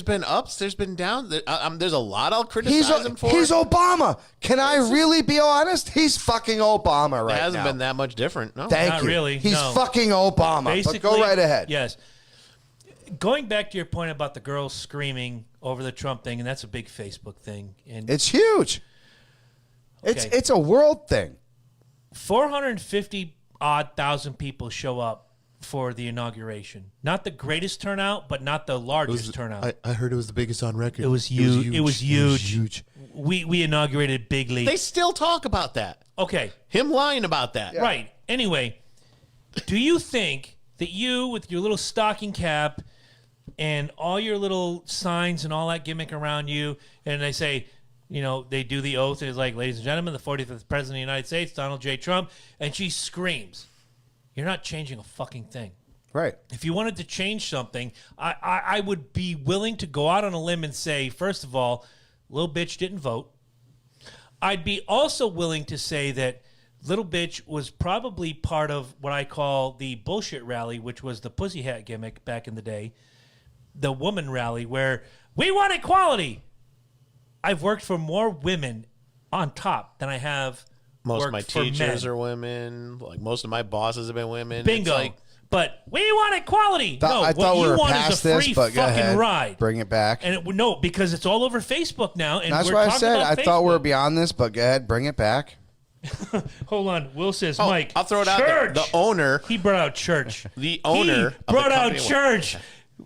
been ups, there's been downs. There's a lot I'll criticize him for. He's Obama. Can I really be honest? He's fucking Obama right It hasn't now. been that much different. No. Thank Not you. really, He's no. fucking Obama. Basically, But go right ahead. Yes. Going back to your point about the girls screaming over the Trump thing, and that's a big Facebook thing. And It's huge. Okay. It's a world thing. 450 odd thousand people show up for the inauguration. Not the greatest turnout, but not the largest turnout. I heard it was the biggest on record. It was huge. It was huge. We inaugurated bigly. They still talk about that. Okay. Him lying about that. Right. Anyway, do you think that you, with your little stocking cap and all your little signs and all that gimmick around you, and they say, you know, they do the oath, and it's like, ladies and gentlemen, the 45th President of the United States, Donald J. Trump, and she screams, you're not changing a fucking thing. Right. If you wanted to change something, I would be willing to go out on a limb and say, first of all, little bitch didn't vote. I'd be also willing to say that little bitch was probably part of what I call the bullshit rally, which was the pussy hat gimmick back in the day, the woman rally, where we want equality. I've worked for more women on top than I have Most of worked my for teachers men. are women. Like most of my bosses have been women. Bingo. It's like, But we want equality. No, I thought what we you were want past is a free this, but go fucking ahead. ride. Bring it back. And no, because it's all over Facebook now. And That's we're what I talking said. about I thought we were Facebook. beyond this, but go ahead. Bring it back. Hold on. Will says, oh, Mike. I'll throw it out there. church. The owner, He brought out church. the owner He of brought the out company- church.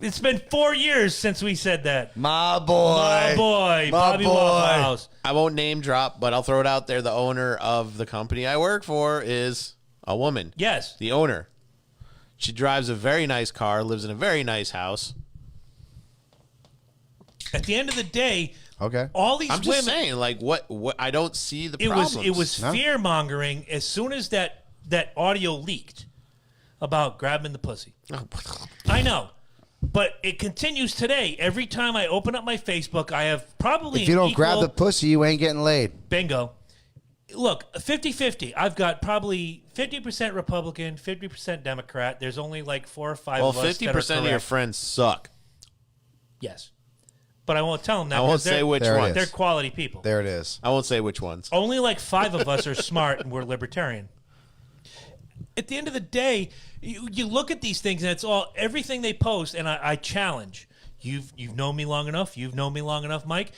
It's been 4 years since we said that. My boy. My boy, Bobby Waffle House. I won't name drop, but I'll throw it out there. The owner of the company I work for is a woman. Yes. The owner. She drives a very nice car, lives in a very nice house. At the end of the day, Okay. all these I'm women. just saying, like, what I don't see the It problems. was No. fear mongering as soon as that audio leaked about grabbing the pussy. I know, but it continues today. Every time I open up my Facebook, I have probably If you don't equal, grab the pussy, you ain't getting laid. bingo. Look, 50-50. I've got probably 50% Republican, 50% Democrat. There's only like 4 or 5 Well, of us 50% that are of your correct. friends suck. Yes, but I won't tell them that. I won't because say which There it ones. is. They're quality people. There it is. I won't say which ones. Only like 5 of us are smart and we're libertarian. At the end of the day, you look at these things and it's all everything they post, and I challenge. You've known me long enough. You've known me long enough, Mike.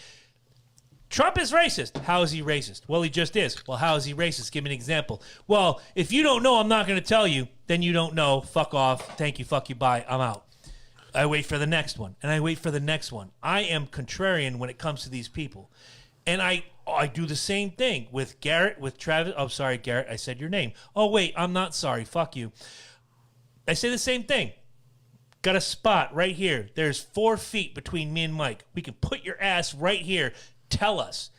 Trump is racist. How is he racist? Well, he just is. Well, how is he racist? Give me an example. Well, if you don't know, I'm not going to tell you. Then you don't know. Fuck off. Thank you. Fuck you. Bye. I'm out. I wait for the next one, and I wait for the next one. I am contrarian when it comes to these people. And I do the same thing with Garrett, with Travis. Oh, sorry, Garrett. I said your name. Oh, wait. I'm not sorry. Fuck you. I say the same thing. Got a spot right here. There's 4 feet between me and Mike. We can put your ass right here. Tell us,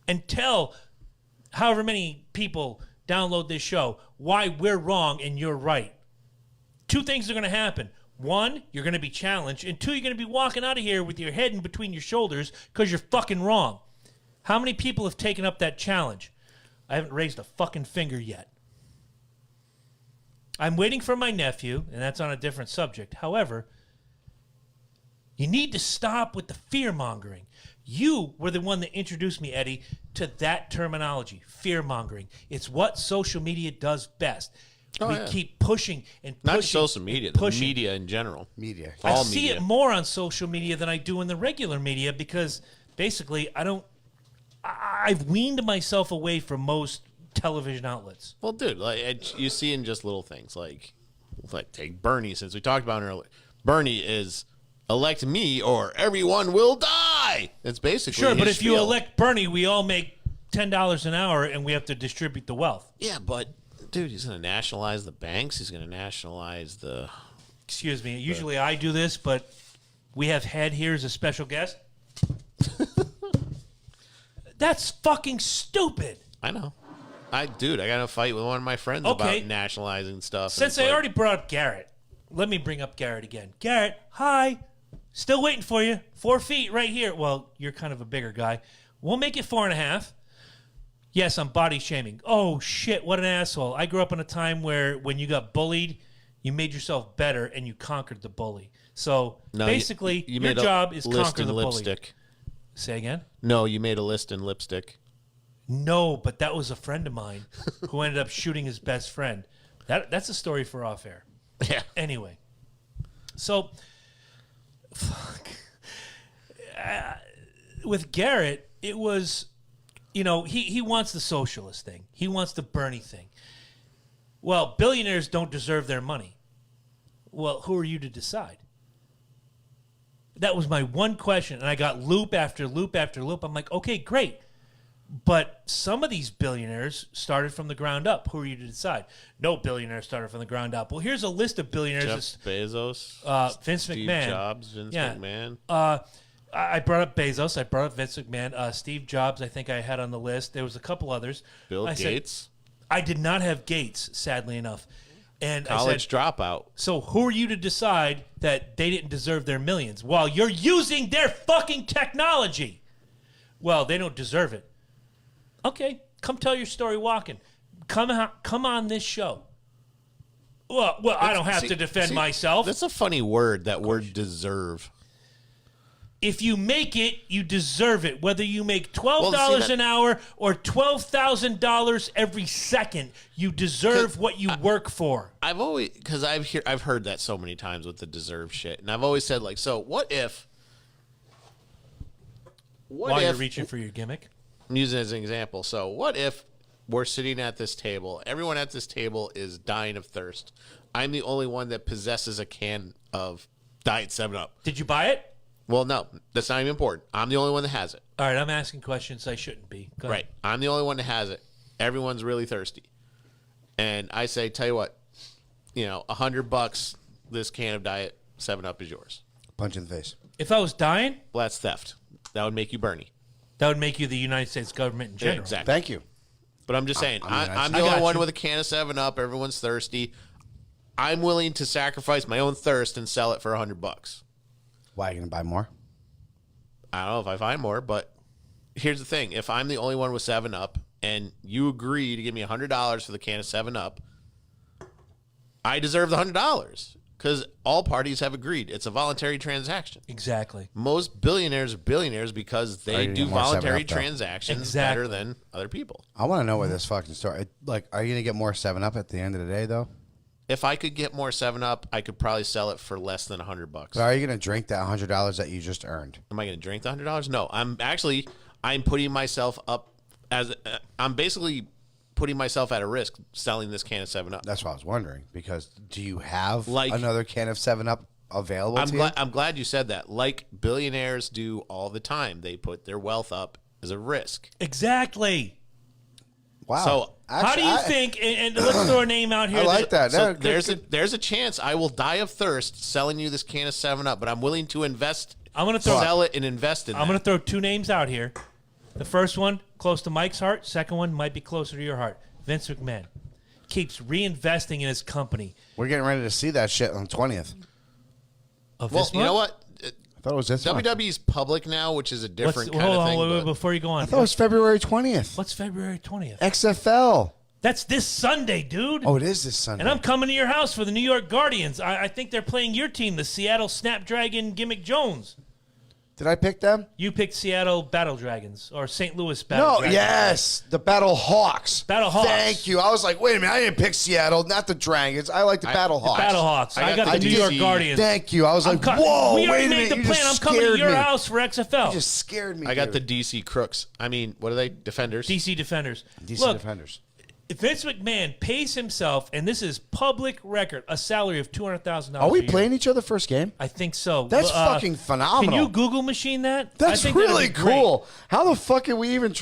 and tell however many people download this show why we're wrong and you're right. 2 things are going to happen. 1, you're going to be challenged, and 2, you're going to be walking out of here with your head in between your shoulders because you're fucking wrong. How many people have taken up that challenge? I haven't raised a fucking finger yet. I'm waiting for my nephew, and that's on a different subject. However, you need to stop with the fear-mongering. You were the one that introduced me, Eddie, to that terminology, fear-mongering. It's what social media does best. Oh, we yeah. keep pushing and pushing. Not just social media, and the pushing. media in general. Media. I All see media. it more on social media than I do in the regular media because basically I've weaned myself away from most television outlets. Well, dude, you see in just little things like take Bernie, since we talked about him earlier. Bernie is elect me or everyone will die. It's basically Sure, his but if you spiel. elect Bernie, we all make $10 an hour and we have to distribute the wealth. Yeah, but dude, he's going to nationalize the banks. He's going to nationalize the. Excuse me. Usually I do this, but we have Head here as a special guest. That's fucking stupid. I know. I got in a fight with one of my friends Okay. about nationalizing stuff. and Since it's I like, already brought up Garrett, let me bring up Garrett again. Garrett, hi. Still waiting for you. 4 feet right here. Well, you're kind of a bigger guy. We'll make it 4.5. Yes, I'm body shaming. Oh, shit. What an asshole. I grew up in a time where when you got bullied, You made yourself better, and you conquered the bully. So No, basically, you your made a job is list conquer in the bully. lipstick. Say again? No, you made a list in lipstick. No, but that was a friend of mine who ended up shooting his best friend. That's a story for off air. Yeah. Anyway, so with Garrett, it was, he wants the socialist thing. He wants the Bernie thing. Well, billionaires don't deserve their money. Well, who are you to decide? That was my one question, and I got loop after loop after loop. I'm like, okay, great. But some of these billionaires started from the ground up. Who are you to decide? No billionaire started from the ground up. Well, here's a list of billionaires. Jeff Bezos, Vince Steve McMahon. Jobs, Vince Yeah. McMahon. I brought up Bezos. I brought up Vince McMahon. Steve Jobs, I think I had on the list. There was a couple others. Bill I said- Gates, I did not have Gates, sadly enough. And I college said, dropout. so who are you to decide that they didn't deserve their millions? Well, you're using their fucking technology. Well, they don't deserve it. Okay, come tell your story walking. Come on this show. Well, I don't have to defend myself. That's a funny word, that word deserve. If you make it, you deserve it. Whether you make $12 Well, see, an hour or $12,000 every second, you deserve what you work for. I've always, because I've heard that so many times with the deserve shit, and I've always said, like, so what if? While you're reaching for your gimmick. I'm using it as an example. So what if we're sitting at this table, everyone at this table is dying of thirst. I'm the only one that possesses a can of Diet 7-Up. Did you buy it? Well, no, that's not even important. I'm the only one that has it. All right, I'm asking questions I shouldn't be. Go ahead. Right. I'm the only one that has it. Everyone's really thirsty. And I say, tell you what, $100, this can of Diet 7-Up is yours. Punch in the face. If I was dying, Well, that's theft. That would make you Bernie. that would make you the United States government in general. Exactly. Thank you. But I'm just saying, I'm the I got only one you. with a can of 7-Up. Everyone's thirsty. I'm willing to sacrifice my own thirst and sell it for $100. Why are you gonna buy more? I don't know if I find more, but here's the thing. If I'm the only one with 7-Up and you agree to give me $100 for the can of 7-Up, I deserve the $100 because all parties have agreed. It's a voluntary transaction. Exactly. Most billionaires are billionaires because Are they you do getting more 7-Up, voluntary though? transactions Exactly. better than other people. I want to know where this fucking story. Like, are you gonna get more 7-Up at the end of the day, though? If I could get more 7-Up, I could probably sell it for less than $100. But are you gonna drink that $100 that you just earned? Am I going to drink the $100? No, I'm putting myself up as I'm basically putting myself at a risk selling this can of 7-Up. That's what I was wondering. Because do you have Like- another can of 7-Up available to you? I'm glad you said that. Like billionaires do all the time, they put their wealth up as a risk. Exactly. Wow. So, How do you think? And let's throw a name out here. I like that. So No, there's a chance I will die of thirst selling you this can of 7-Up, but I'm willing to invest. I'm gonna throw. Sell it and invest in. I'm going to throw two names out here. The first one close to Mike's heart. Second one might be closer to your heart. Vince McMahon keeps reinvesting in his company. We're getting ready to see that shit on the 20th. Of Well, this you know month? what? I thought it was this month. WWE's public now, which is a What's, different kind hold of on, thing. wait, but- before you go on. I thought it was February 20th. What's February 20th? XFL. That's this Sunday, dude. Oh, it is this Sunday. And I'm coming to your house for the New York Guardians. I think they're playing your team, the Seattle Snapdragon Gimmick Jones. Did I pick them? You picked Seattle Battle Dragons or St. Louis Battle No, Dragons. yes. The Battle Hawks. Battle Hawks. Thank you. I was like, wait a minute. I didn't pick Seattle, not the Dragons. I like the Battle Hawks. Battle Hawks. I I got got the the New York DC Guardians. Thank you. I was like, whoa, we already wait a made minute. the You plan. just I'm coming to scared your me. house for XFL. You just scared me. I got the dude. DC Crooks. I mean, what are they? Defenders. DC Defenders. DC Look, Defenders. if Vince McMahon pays himself, and this is public record, a salary of $200,000. Are we a year. playing each other first game? I think so. That's fucking phenomenal. Can you Google machine that? I That's think that'd really be great. cool. How the fuck can we even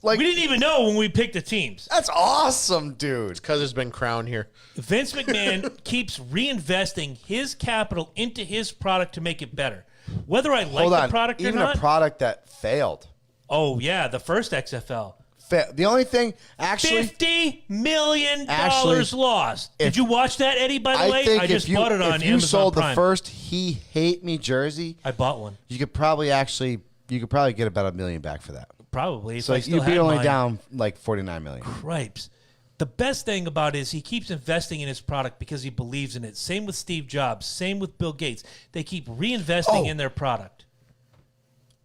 like? We didn't even know when we picked the teams. That's awesome, dude. Because there's been Crown here. Vince McMahon keeps reinvesting his capital into his product to make it better. Whether I like Hold the on. product or Even not. a product that failed. Oh yeah, the first XFL. The only thing, actually, $50 million Actually, lost. Did if- you watch that, Eddie? By the I way, think I just if you, bought it on if you Amazon sold Prime. the first "He Hate Me" jersey, I bought one. you could probably get about $1 million back for that. Probably. If So I still you'd be had only mine. down like $49 million. Cripes. The best thing about it is he keeps investing in his product because he believes in it. Same with Steve Jobs. Same with Bill Gates. They keep reinvesting in their product.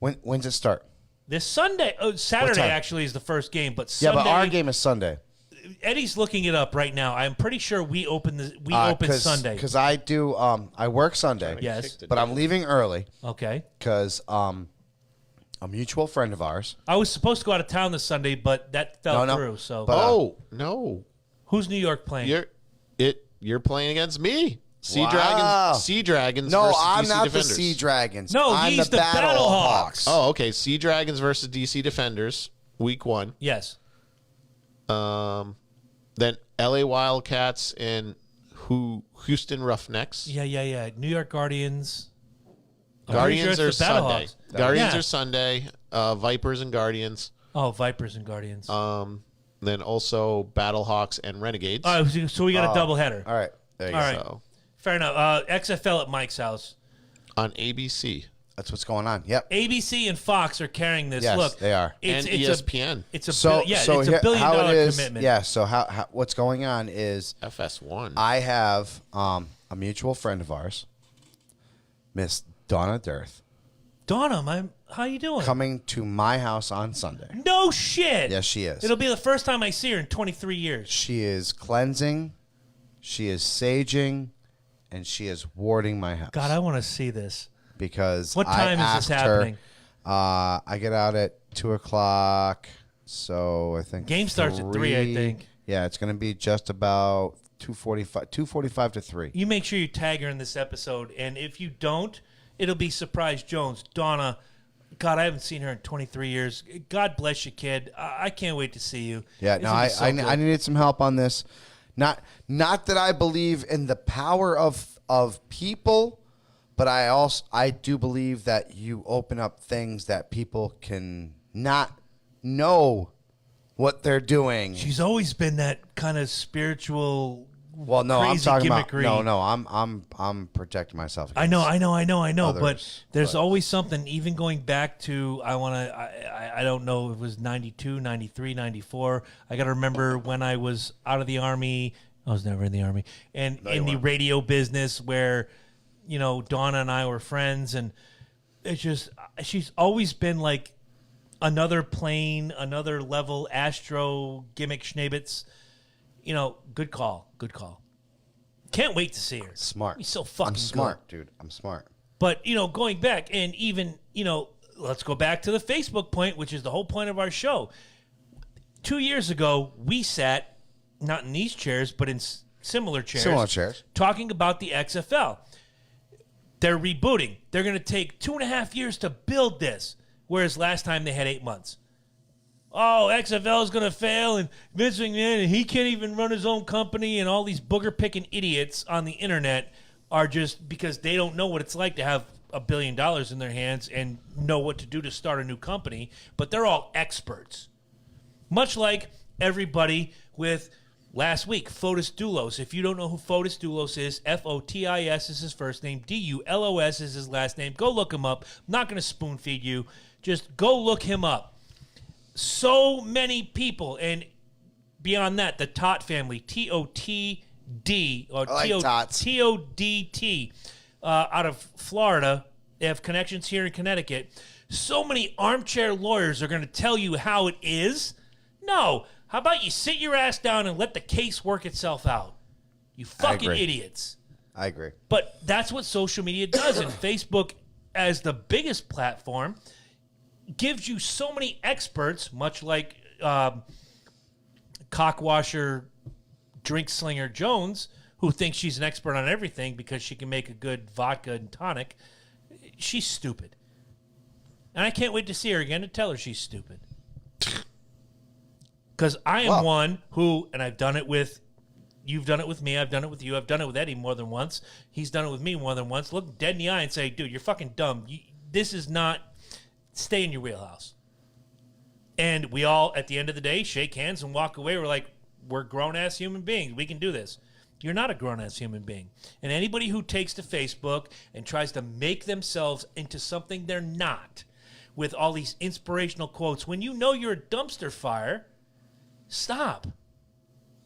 When's it start? This Sunday, Saturday time? actually is the first game, but Sunday. Yeah, but our game is Sunday. Eddie's looking it up right now. I'm pretty sure we open Sunday. Because I do. I work Sunday. Yes. But I'm leaving early Okay. because a mutual friend of ours. I was supposed to go out of town this Sunday, but that fell No. through. So But, Oh no, who's New York playing? you're playing against me. Wow. Sea Dragons. No, versus I'm DC not Defenders. the Sea Dragons. No, I'm he's the Battle Hawks. Oh, okay. Sea Dragons versus DC Defenders, week 1. Yes. Then LA Wildcats and Houston Roughnecks. Yeah. New York Guardians. I'm pretty Guardians sure are it's the Battle Sunday. Hawks. Guardians Yeah. are Sunday. Vipers and Guardians. Oh, Vipers and Guardians. Then also Battlehawks and Renegades. All right, so we got a doubleheader. All right. There you All go. right. So Fair enough. XFL at Mike's house. on ABC That's what's going on. Yep. ABC and Fox are carrying this. Yes, Look, they are. and ESPN. It's a So it's here- a $1 billion how it is, commitment. Yeah. So how what's going on is FS1. I have a mutual friend of ours, Miss Donna Dirth, Donna, how you doing? coming to my house on Sunday. No shit. Yes, she is. It'll be the first time I see her in 23 years. She is cleansing, she is saging, and she is warding my house. God, I want to see this. Because What time I is this asked her, happening? I get out at 2:00, so I think Game starts at 3, I think. Yeah, it's going to be just about 2:45 to 3. You make sure you tag her in this episode, and if you don't, it'll be Surprise Jones. Donna, God, I haven't seen her in 23 years. God bless you, kid. I can't wait to see you. Yeah, This no, will be I so I good. needed some help on this. Not that I believe in the power of people, but I do believe that you open up things that people can not know what they're doing. She's always been that kind of spiritual. Well, no, I'm crazy talking gimmickry. about no. I'm protecting myself. I know, against but others, there's but- always something, even going back to, I don't know, it was 92, 93, 94. I got to remember when I was out of the Army. I was never in the Army. And in the radio business where, Donna and I were friends. And it's just, she's always been like another plane, another level, Astro gimmick schnabitz. Good call. Can't wait to see her. Smart. He's so fucking I'm smart, good. dude. I'm smart. But, going back and even, let's go back to the Facebook point, which is the whole point of our show. 2 years ago, we sat, not in these chairs, but in similar chairs. Similar chairs. Talking about the XFL. They're rebooting. They're going to take 2.5 years to build this, whereas last time they had 8 months. Oh, XFL is going to fail, and Vince McMahon, and he can't even run his own company, and all these booger-picking idiots on the internet are just because they don't know what it's like to have $1 billion in their hands and know what to do to start a new company, but they're all experts. Much like everybody with last week, Fotis Dulos. If you don't know who Fotis Dulos is, Fotis is his first name, Dulos is his last name. Go look him up. I'm not going to spoon feed you. Just go look him up. So many people, and beyond that, the Todt family, T-O-T-D, or I like Tots. T-O-D-T, out of Florida. They have connections here in Connecticut. So many armchair lawyers are going to tell you how it is. No. How about you sit your ass down and let the case work itself out? You fucking agree. idiots. I agree. But that's what social media does. And Facebook, as the biggest platform, gives you so many experts, much like cockwasher, drink slinger Jones, who thinks she's an expert on everything because she can make a good vodka and tonic. She's stupid. And I can't wait to see her again to tell her she's stupid. Because I am one who, and I've done it with, you've done it with me, I've done it with you, I've done it with Eddie more than once. He's done it with me more than once. Look dead in the eye and say, dude, you're fucking dumb. This is not, stay in your wheelhouse. And we all, at the end of the day, shake hands and walk away. We're like, we're grown-ass human beings. We can do this. You're not a grown-ass human being. And anybody who takes to Facebook and tries to make themselves into something they're not, with all these inspirational quotes, when you know you're a dumpster fire, stop.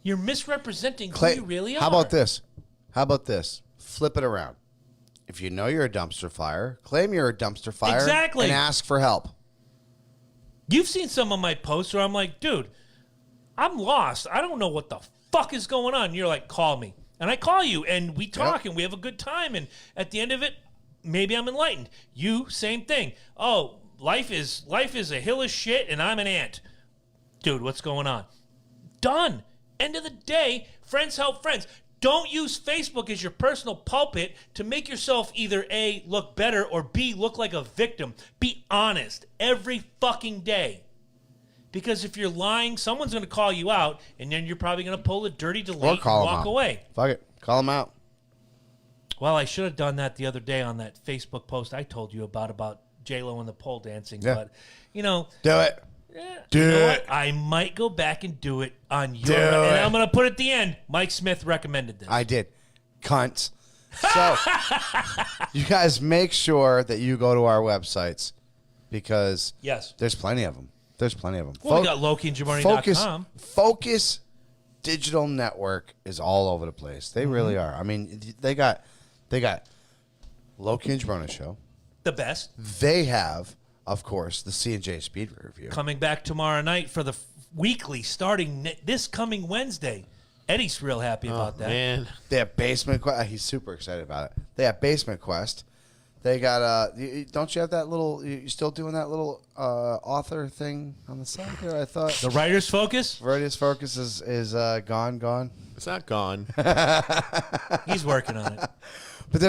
You're misrepresenting who you really are. How about this? How about this? Flip it around. If you know you're a dumpster fire, claim you're a dumpster fire. Exactly. And ask for help. You've seen some of my posts where I'm like, dude, I'm lost. I don't know what the fuck is going on. And you're like, call me. And I call you, and we talk, and we have a good time. And at the end of it, maybe I'm enlightened. You, same thing. Oh, life is a hill of shit, and I'm an ant. Dude, what's going on? Done. End of the day, friends help friends. Don't use Facebook as your personal pulpit to make yourself either A, look better, or B, look like a victim. Be honest every fucking day. Because if you're lying, someone's going to call you out, and then you're probably going to pull a dirty delete Or and call them walk out. away. Fuck it. Call them out. Well, I should have done that the other day on that Facebook post I told you about J-Lo and the pole dancing. Yeah. But, you know, Do it. Do you know it. what? I might go back and do it on your... Do and it. I'm going to put at the end, Mike Smith recommended this. I did. Cunts. So, you guys make sure that you go to our websites because Yes. there's plenty of them. There's plenty of them. Well, we got LokiandJabarni.com. Focus Digital Network is all over the place. They really are. I mean, they got Loki and Jabroni Show. The best. They have, of course, the C&J Speed Review. Coming back tomorrow night for the weekly starting this coming Wednesday. Eddie's real happy about that. Man, They have Basement Quest. He's super excited about it. They have Basement Quest. They got don't you have that little? You still doing that little author thing on the side there? I thought The Writer's Focus, Veritas Focus is gone. it's not gone. he's working on it. But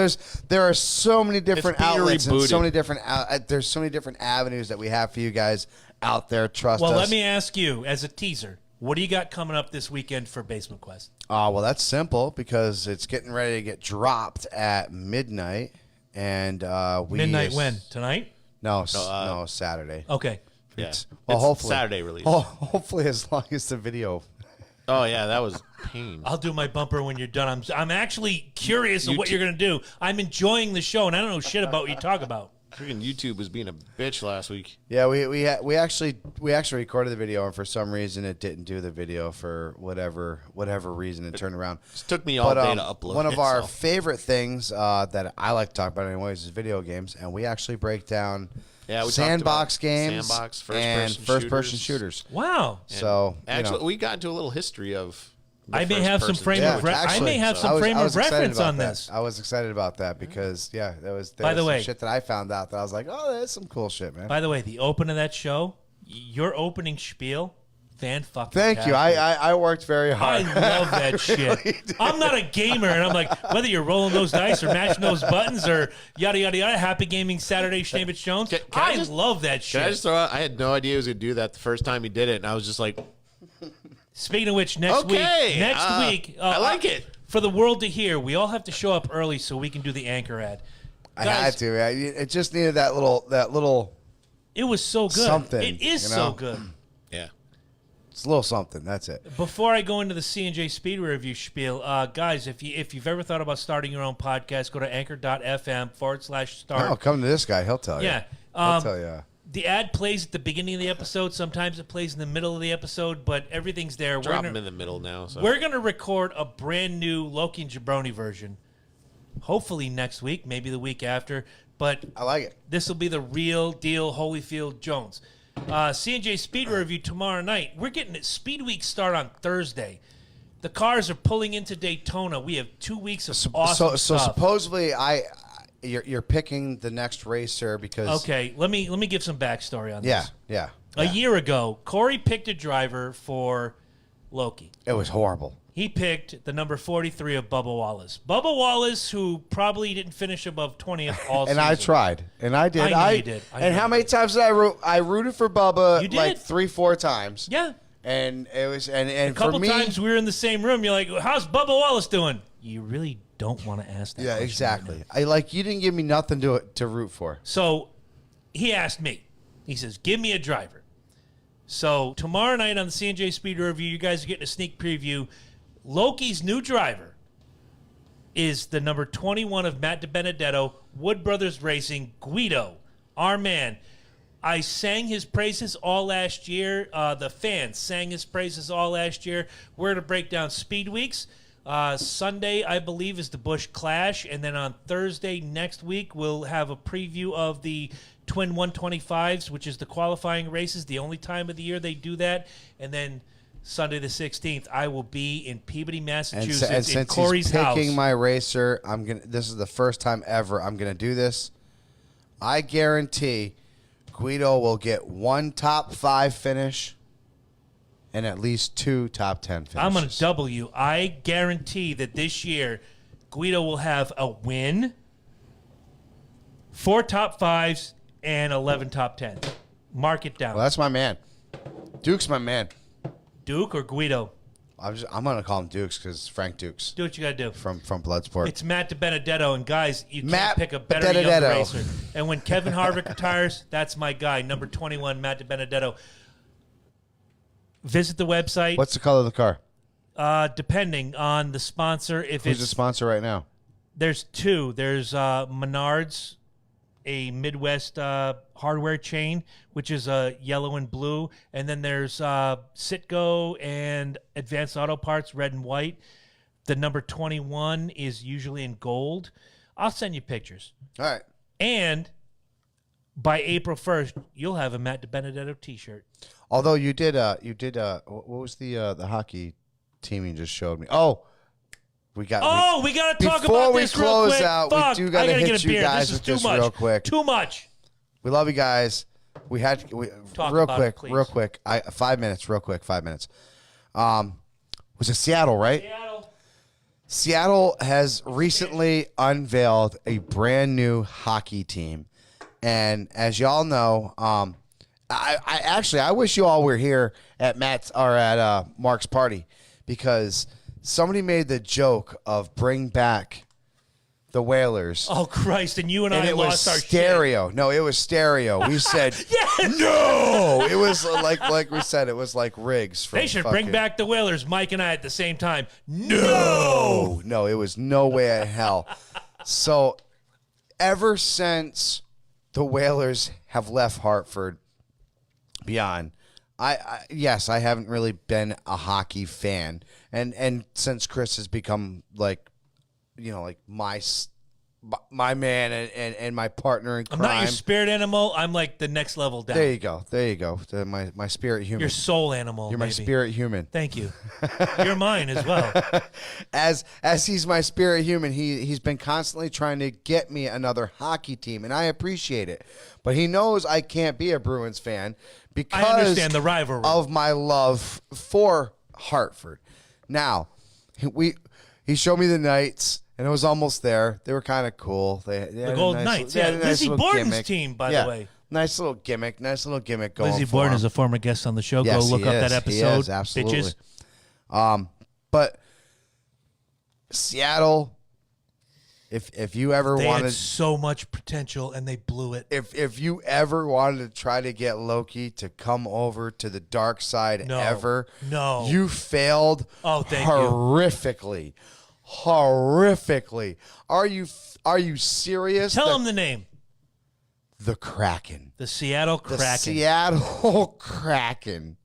there are so many different being outlets and so rebooted. many different there's so many different avenues that we have for you guys out there. Trust Well, us. let me ask you, as a teaser, what do you got coming up this weekend for Basement Quest? Well, that's simple because it's getting ready to get dropped at midnight, and we Midnight when? Tonight? No, no, Saturday. Okay. Yeah. Well, It's hopefully Saturday release. Hopefully, as long as the video. Oh yeah, that was pain. I'll do my bumper when you're done. I'm actually curious of what YouTube- you're going to do. I'm enjoying the show, and I don't know shit about what you talk about. Freaking YouTube was being a bitch last week. Yeah, we actually recorded the video, and for some reason it didn't do the video for whatever reason. It turned around. It took me all day to upload. One of it, our so. favorite things that I like to talk about anyways is video games, and we actually break down Yeah, we talked sandbox about games sandbox, and first-person first-person shooters. shooters. Wow. And So actually, we got into a little history of. the I may have some first-person frame Yeah, of I may have I some was- frame I was of excited reference about on that. this. I was excited about that because there was By the some way- shit that I found out that I was like, oh, that's some cool shit, man. By the way, the open of that show, your opening spiel, fan fucking. Thank you. I worked very I hard. love that shit. I'm not a gamer, and I'm like, whether you're rolling those dice or mashing those buttons or yada yada yada. Happy Gaming Saturday, Schneebitz Jones. Can I I just- love that Can I shit. just throw out? I had no idea he was gonna do that the first time he did it, and I was just like, Speaking of which, next Okay, week, I like it. For the world to hear, we all have to show up early so we can do the anchor ad. I Guys, had to. It just needed that little. It was so good. Something, It is you so know? good. yeah. It's a little something. That's it. Before I go into the C&J Speed Review spiel, guys, if you've ever thought about starting your own podcast, go to anchor.fm/start. No, come to this guy. He'll tell you. Yeah. He'll tell you. The ad plays at the beginning of the episode. Sometimes it plays in the middle of the episode, but everything's there. Drop him in the middle now. So. We're going to record a brand new Loki and Jabroni version. Hopefully next week, maybe the week after. But I like it. this will be the real deal Holyfield Jones. C&J Speed Review tomorrow night. We're getting it. Speed Week start on Thursday. The cars are pulling into Daytona. We have 2 weeks of awesome So stuff. supposedly you're picking the next racer because Okay, let me give some backstory on yeah, this. yeah. A year ago, Corey picked a driver for Loki. It was horrible. He picked the number 43 of Bubba Wallace. Bubba Wallace, who probably didn't finish above 20th all And season. I tried, and I did. I know you did. I and know how you many did. times did I rooted for Bubba? You did. Like 3-4 times. Yeah. And it was and A couple for me, times we were in the same room. You're like, how's Bubba Wallace doing? You really don't want to ask that yeah, question exactly. right now. You didn't give me nothing to root for. So he asked me. He says, give me a driver. So tomorrow night on the C&J Speed Review, you guys are getting a sneak preview. Loki's new driver is the number 21 of Matt DiBenedetto, Wood Brothers Racing, Guido, our man. I sang his praises all last year. The fans sang his praises all last year. We're to break down Speed Weeks. Sunday, I believe, is the Busch Clash. And then on Thursday next week, we'll have a preview of the Twin 125s, which is the qualifying races, the only time of the year they do that. And then Sunday the 16th, I will be in Peabody, Massachusetts, and in since Corey's he's picking house. my racer, this is the first time ever I'm gonna do this. I guarantee Guido will get 1 top 5 finish and at least 2 top 10 finishes. I'm going to double you. I guarantee that this year, Guido will have a win, 4 top 5s, and 11 top 10. Mark it down. Well, that's my man. Duke's my man. Duke or Guido? I'm gonna call him Dukes because Frank Dukes Do what you got to do. from Bloodsport. It's Matt DiBenedetto, and guys, you can't Matt pick a better young Benedetto. racer. And when Kevin Harvick retires, that's my guy, number 21, Matt DiBenedetto. Visit the website. What's the color of the car? Depending on the sponsor, if Who's the it's sponsor right now? there's 2. There's Menards, a Midwest hardware chain, which is yellow and blue, and then there's Citgo and Advanced Auto Parts, red and white. The number 21 is usually in gold. I'll send you pictures. All right. And by April 1st, you'll have a Matt DiBenedetto T-shirt. Although you did what was the hockey team you just showed me? Oh, we got. Oh, we got to talk Before about we this real close quick. out, we Fuck, do gotta I gotta hit get a you beer. guys This is with too this much. real quick. Too much. We love you guys. We had Talk real about quick, it, please. real quick. 5 minutes, real quick. 5 minutes. Was it Seattle, right? Seattle. Seattle has recently unveiled a brand new hockey team, and as y'all know, I wish you all were here at Mark's party, because somebody made the joke of bring back the Whalers. Oh, Christ, and you and I It was lost our shit. stereo. No, it was stereo. We said Yes! no. It was like we said. It was like Riggs. From They should bring fucking- back the Whalers, Mike and I at the same time. No, it was no way in hell. So, ever since the Whalers have left Hartford, beyond, yes, I haven't really been a hockey fan, and since Chris has become like my man and my partner in I'm crime. not your spirit animal. I'm like the next level down. There you go. My spirit human. Your soul animal. You're my maybe. spirit human. Thank you. You're mine as well. As he's my spirit human, he's been constantly trying to get me another hockey team, and I appreciate it. But he knows I can't be a Bruins fan because I understand the rivalry. of my love for Hartford. Now, he showed me the Knights, and it was almost there. They were kind of cool. They had The a Golden nice- Knights. they had Yeah, a nice Lizzie little Borden's gimmick. team, by Yeah, the way. Nice little gimmick going Lizzie for Borden him. is a former guest on the show. Yes, Go look he up is. that He episode. is, absolutely. Bitches. But Seattle, if you ever They wanted, had so much potential, and they blew it. if you ever wanted to try to get Loki to come over to the dark side No. ever, No. you failed. Oh, thank you. horrifically. Are you serious? Tell them the name. The Kraken. The Seattle The Kraken. Seattle Kraken.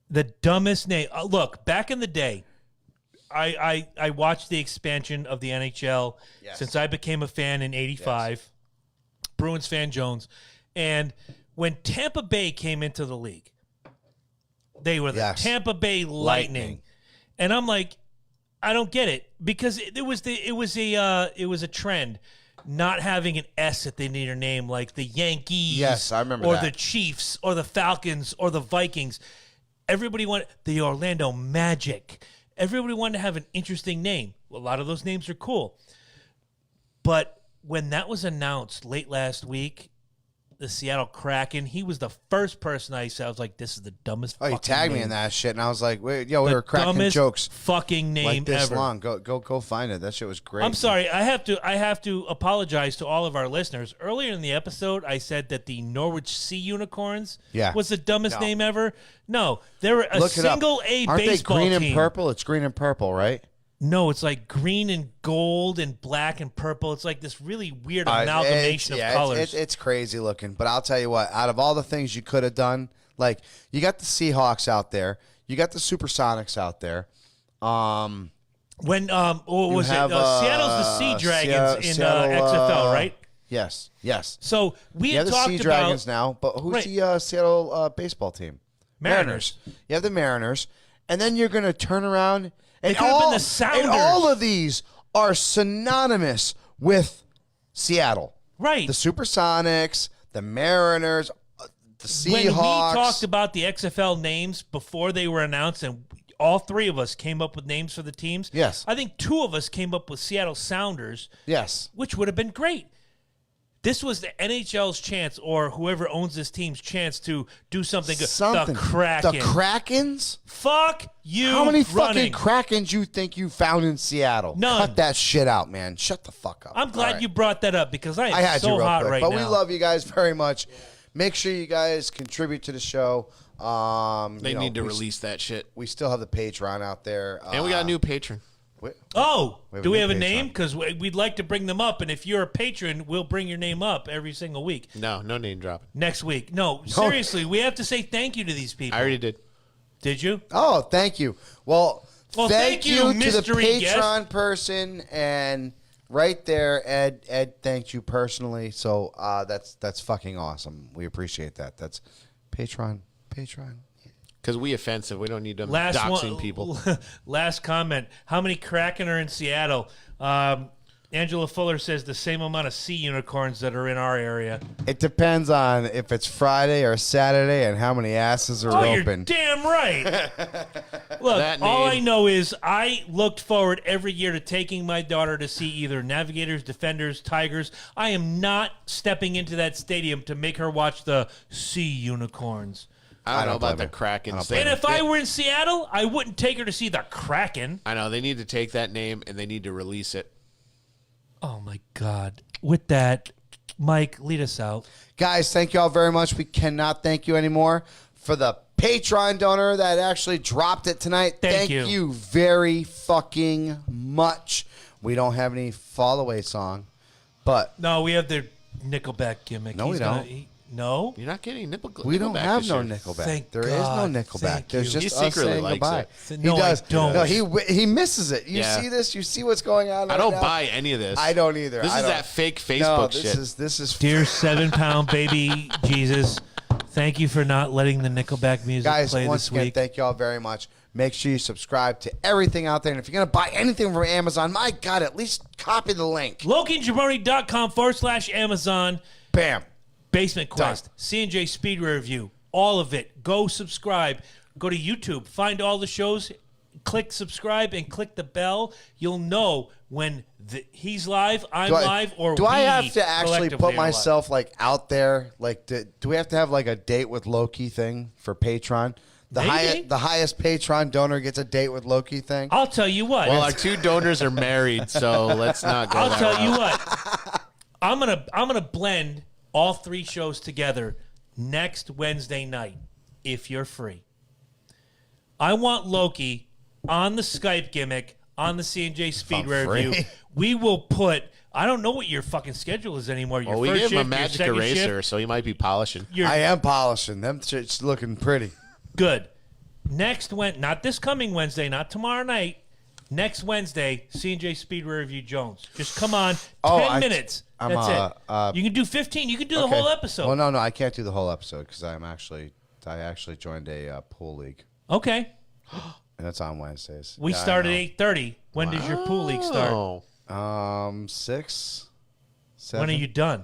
The dumbest name. Look, back in the day, I watched the expansion of the NHL since I became a fan in '85. Bruins fan Jones, and when Tampa Bay came into the league, they were the Yes. Tampa Bay Lightning, and I'm like, I don't get it, because it was a trend. Not having an S at the end of your name, like the Yankees, Yes, I remember or that. the Chiefs, or the Falcons, or the Vikings. Everybody wanted the Orlando Magic. Everybody wanted to have an interesting name. A lot of those names are cool. But when that was announced late last week, the Seattle Kraken, he was the first person I saw. I was like, this is the dumbest Oh, you fucking tagged me name. in that shit, and I was like, "Wait, yo, we The were cracking dumbest jokes fucking name like this ever. long. Go find it. That shit was great." I'm sorry. I have to apologize to all of our listeners. Earlier in the episode, I said that the Norwich Sea Unicorns was the dumbest name ever. No, they were a Look it up. single A Aren't baseball they green team. and purple? It's green and purple, right? No, it's like green and gold and black and purple. It's like this really weird amalgamation of colors. It's crazy looking. But I'll tell you what, out of all the things you could have done, like you got the Seahawks out there, you got the Supersonics out there. When what was have, it? Seattle's the Sea Dragons in XFL, right? Yes. So we You had have the talked Sea about Dragons now, but who's Right. the Seattle baseball team? Mariners. You have the Mariners, and then you're going to turn around and could have been all, the Sounders. and all of these are synonymous with Seattle. Right. The Supersonics, the Mariners, the Seahawks. When we talked about the XFL names before they were announced, and all three of us came up with names for the teams. Yes. I think two of us came up with Seattle Sounders, Yes. which would have been great. This was the NHL's chance, or whoever owns this team's chance, to do something good. Something. The Kraken. The Krakens? Fuck you. How many running. fucking Krakens you think you found in Seattle? None. Cut that shit out, man. Shut the fuck up. I'm glad All right. you brought that up because I am I had so you real hot quick, right but now. we love you guys very much. Make sure you guys contribute to the show. They need to release that shit. We still have the Patreon out there, And we got a new patron. Oh, do we have a new name? Patreon. Because we'd like to bring them up, and if you're a patron, we'll bring your name up every single week. No name dropping. Next week. No, seriously, we have to say thank you to these people. I already did. Did you? Oh, thank you. Well, thank you, to the mystery guest. Patreon person, and right there, Ed thanked you personally. So that's fucking awesome. We appreciate that. That's Patreon. Because we offensive. We don't need them Last doxing one, people. Last comment. How many Kraken are in Seattle? Angela Fuller says the same amount of sea unicorns that are in our area. It depends on if it's Friday or Saturday and how many asses are Oh, open. you're damn right. Look, That all name- I know is I looked forward every year to taking my daughter to see either Navigators, Defenders, Tigers. I am not stepping into that stadium to make her watch the sea unicorns. I don't know don't about blame the her. Kraken. And if I were in Seattle, I wouldn't take her to see the Kraken. I know they need to take that name and they need to release it. Oh, my God. With that, Mike, lead us out. Guys, thank you all very much. We cannot thank you anymore for the Patreon donor that actually dropped it tonight. Thank you. you. Very fucking much. We don't have any fall-away song, but No, we have the Nickelback gimmick. No, we don't. No? You're not getting we don't Nickelback have this no year. Nickelback. Thank There is God. no Nickelback. Thank There's you. just He us secretly saying likes goodbye. it. No, he I does. don't. No, he misses it. You Yeah. see this? You see what's going on? I right don't now? buy any of this. I don't either. This I is don't. that fake Facebook No, shit. this is Dear 7-pound baby Jesus, thank you for not letting the Nickelback music guys. play Once this again, week. thank you all very much. Make sure you subscribe to everything out there, and if you're gonna buy anything from Amazon, my God, at least copy the link. LoganJabroni.com/Amazon. Bam. Basement Quest, C&J Speed Review, all of it. Go subscribe. Go to YouTube. Find all the shows. Click subscribe and click the bell. You'll know when he's live, I'm live, or do I we have to actually collectively put are live. myself like out there? Like, do we have to have like a date with Loki thing for Patreon? Maybe. The highest Patreon donor gets a date with Loki thing. I'll tell you what. Well, our two donors are married, so let's not go I'll that tell route. you what. I'm gonna blend all three shows together next Wednesday night, if you're free. I want Loki on the Skype gimmick on the C&J Speed I'm Review. free. We will put. I don't know what your fucking schedule is anymore. Your Well, we first gave him a shift, your magic second eraser, shift, so he might be polishing. your I am polishing them. Shit's looking pretty. good. Next not this coming Wednesday, not tomorrow night. Next Wednesday, C&J Speed Review Jones. Just come on, 10 minutes. That's it. You can do 15. You can do the whole episode. Well, no, I can't do the whole episode because I actually joined a pool league, Okay. and it's on Wednesdays. We Yeah, I start at know. 8:30. When does your pool league start? Oh. 6, 7. When are you done?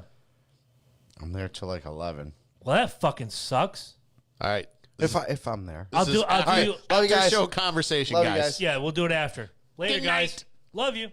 I'm there till like 11. Well, that fucking sucks. All right. If I'm there. I'll do. All right. you. Love you After guys. show conversation, Love you guys. guys. Yeah, we'll do it after. Later, Good guys. night. Love you.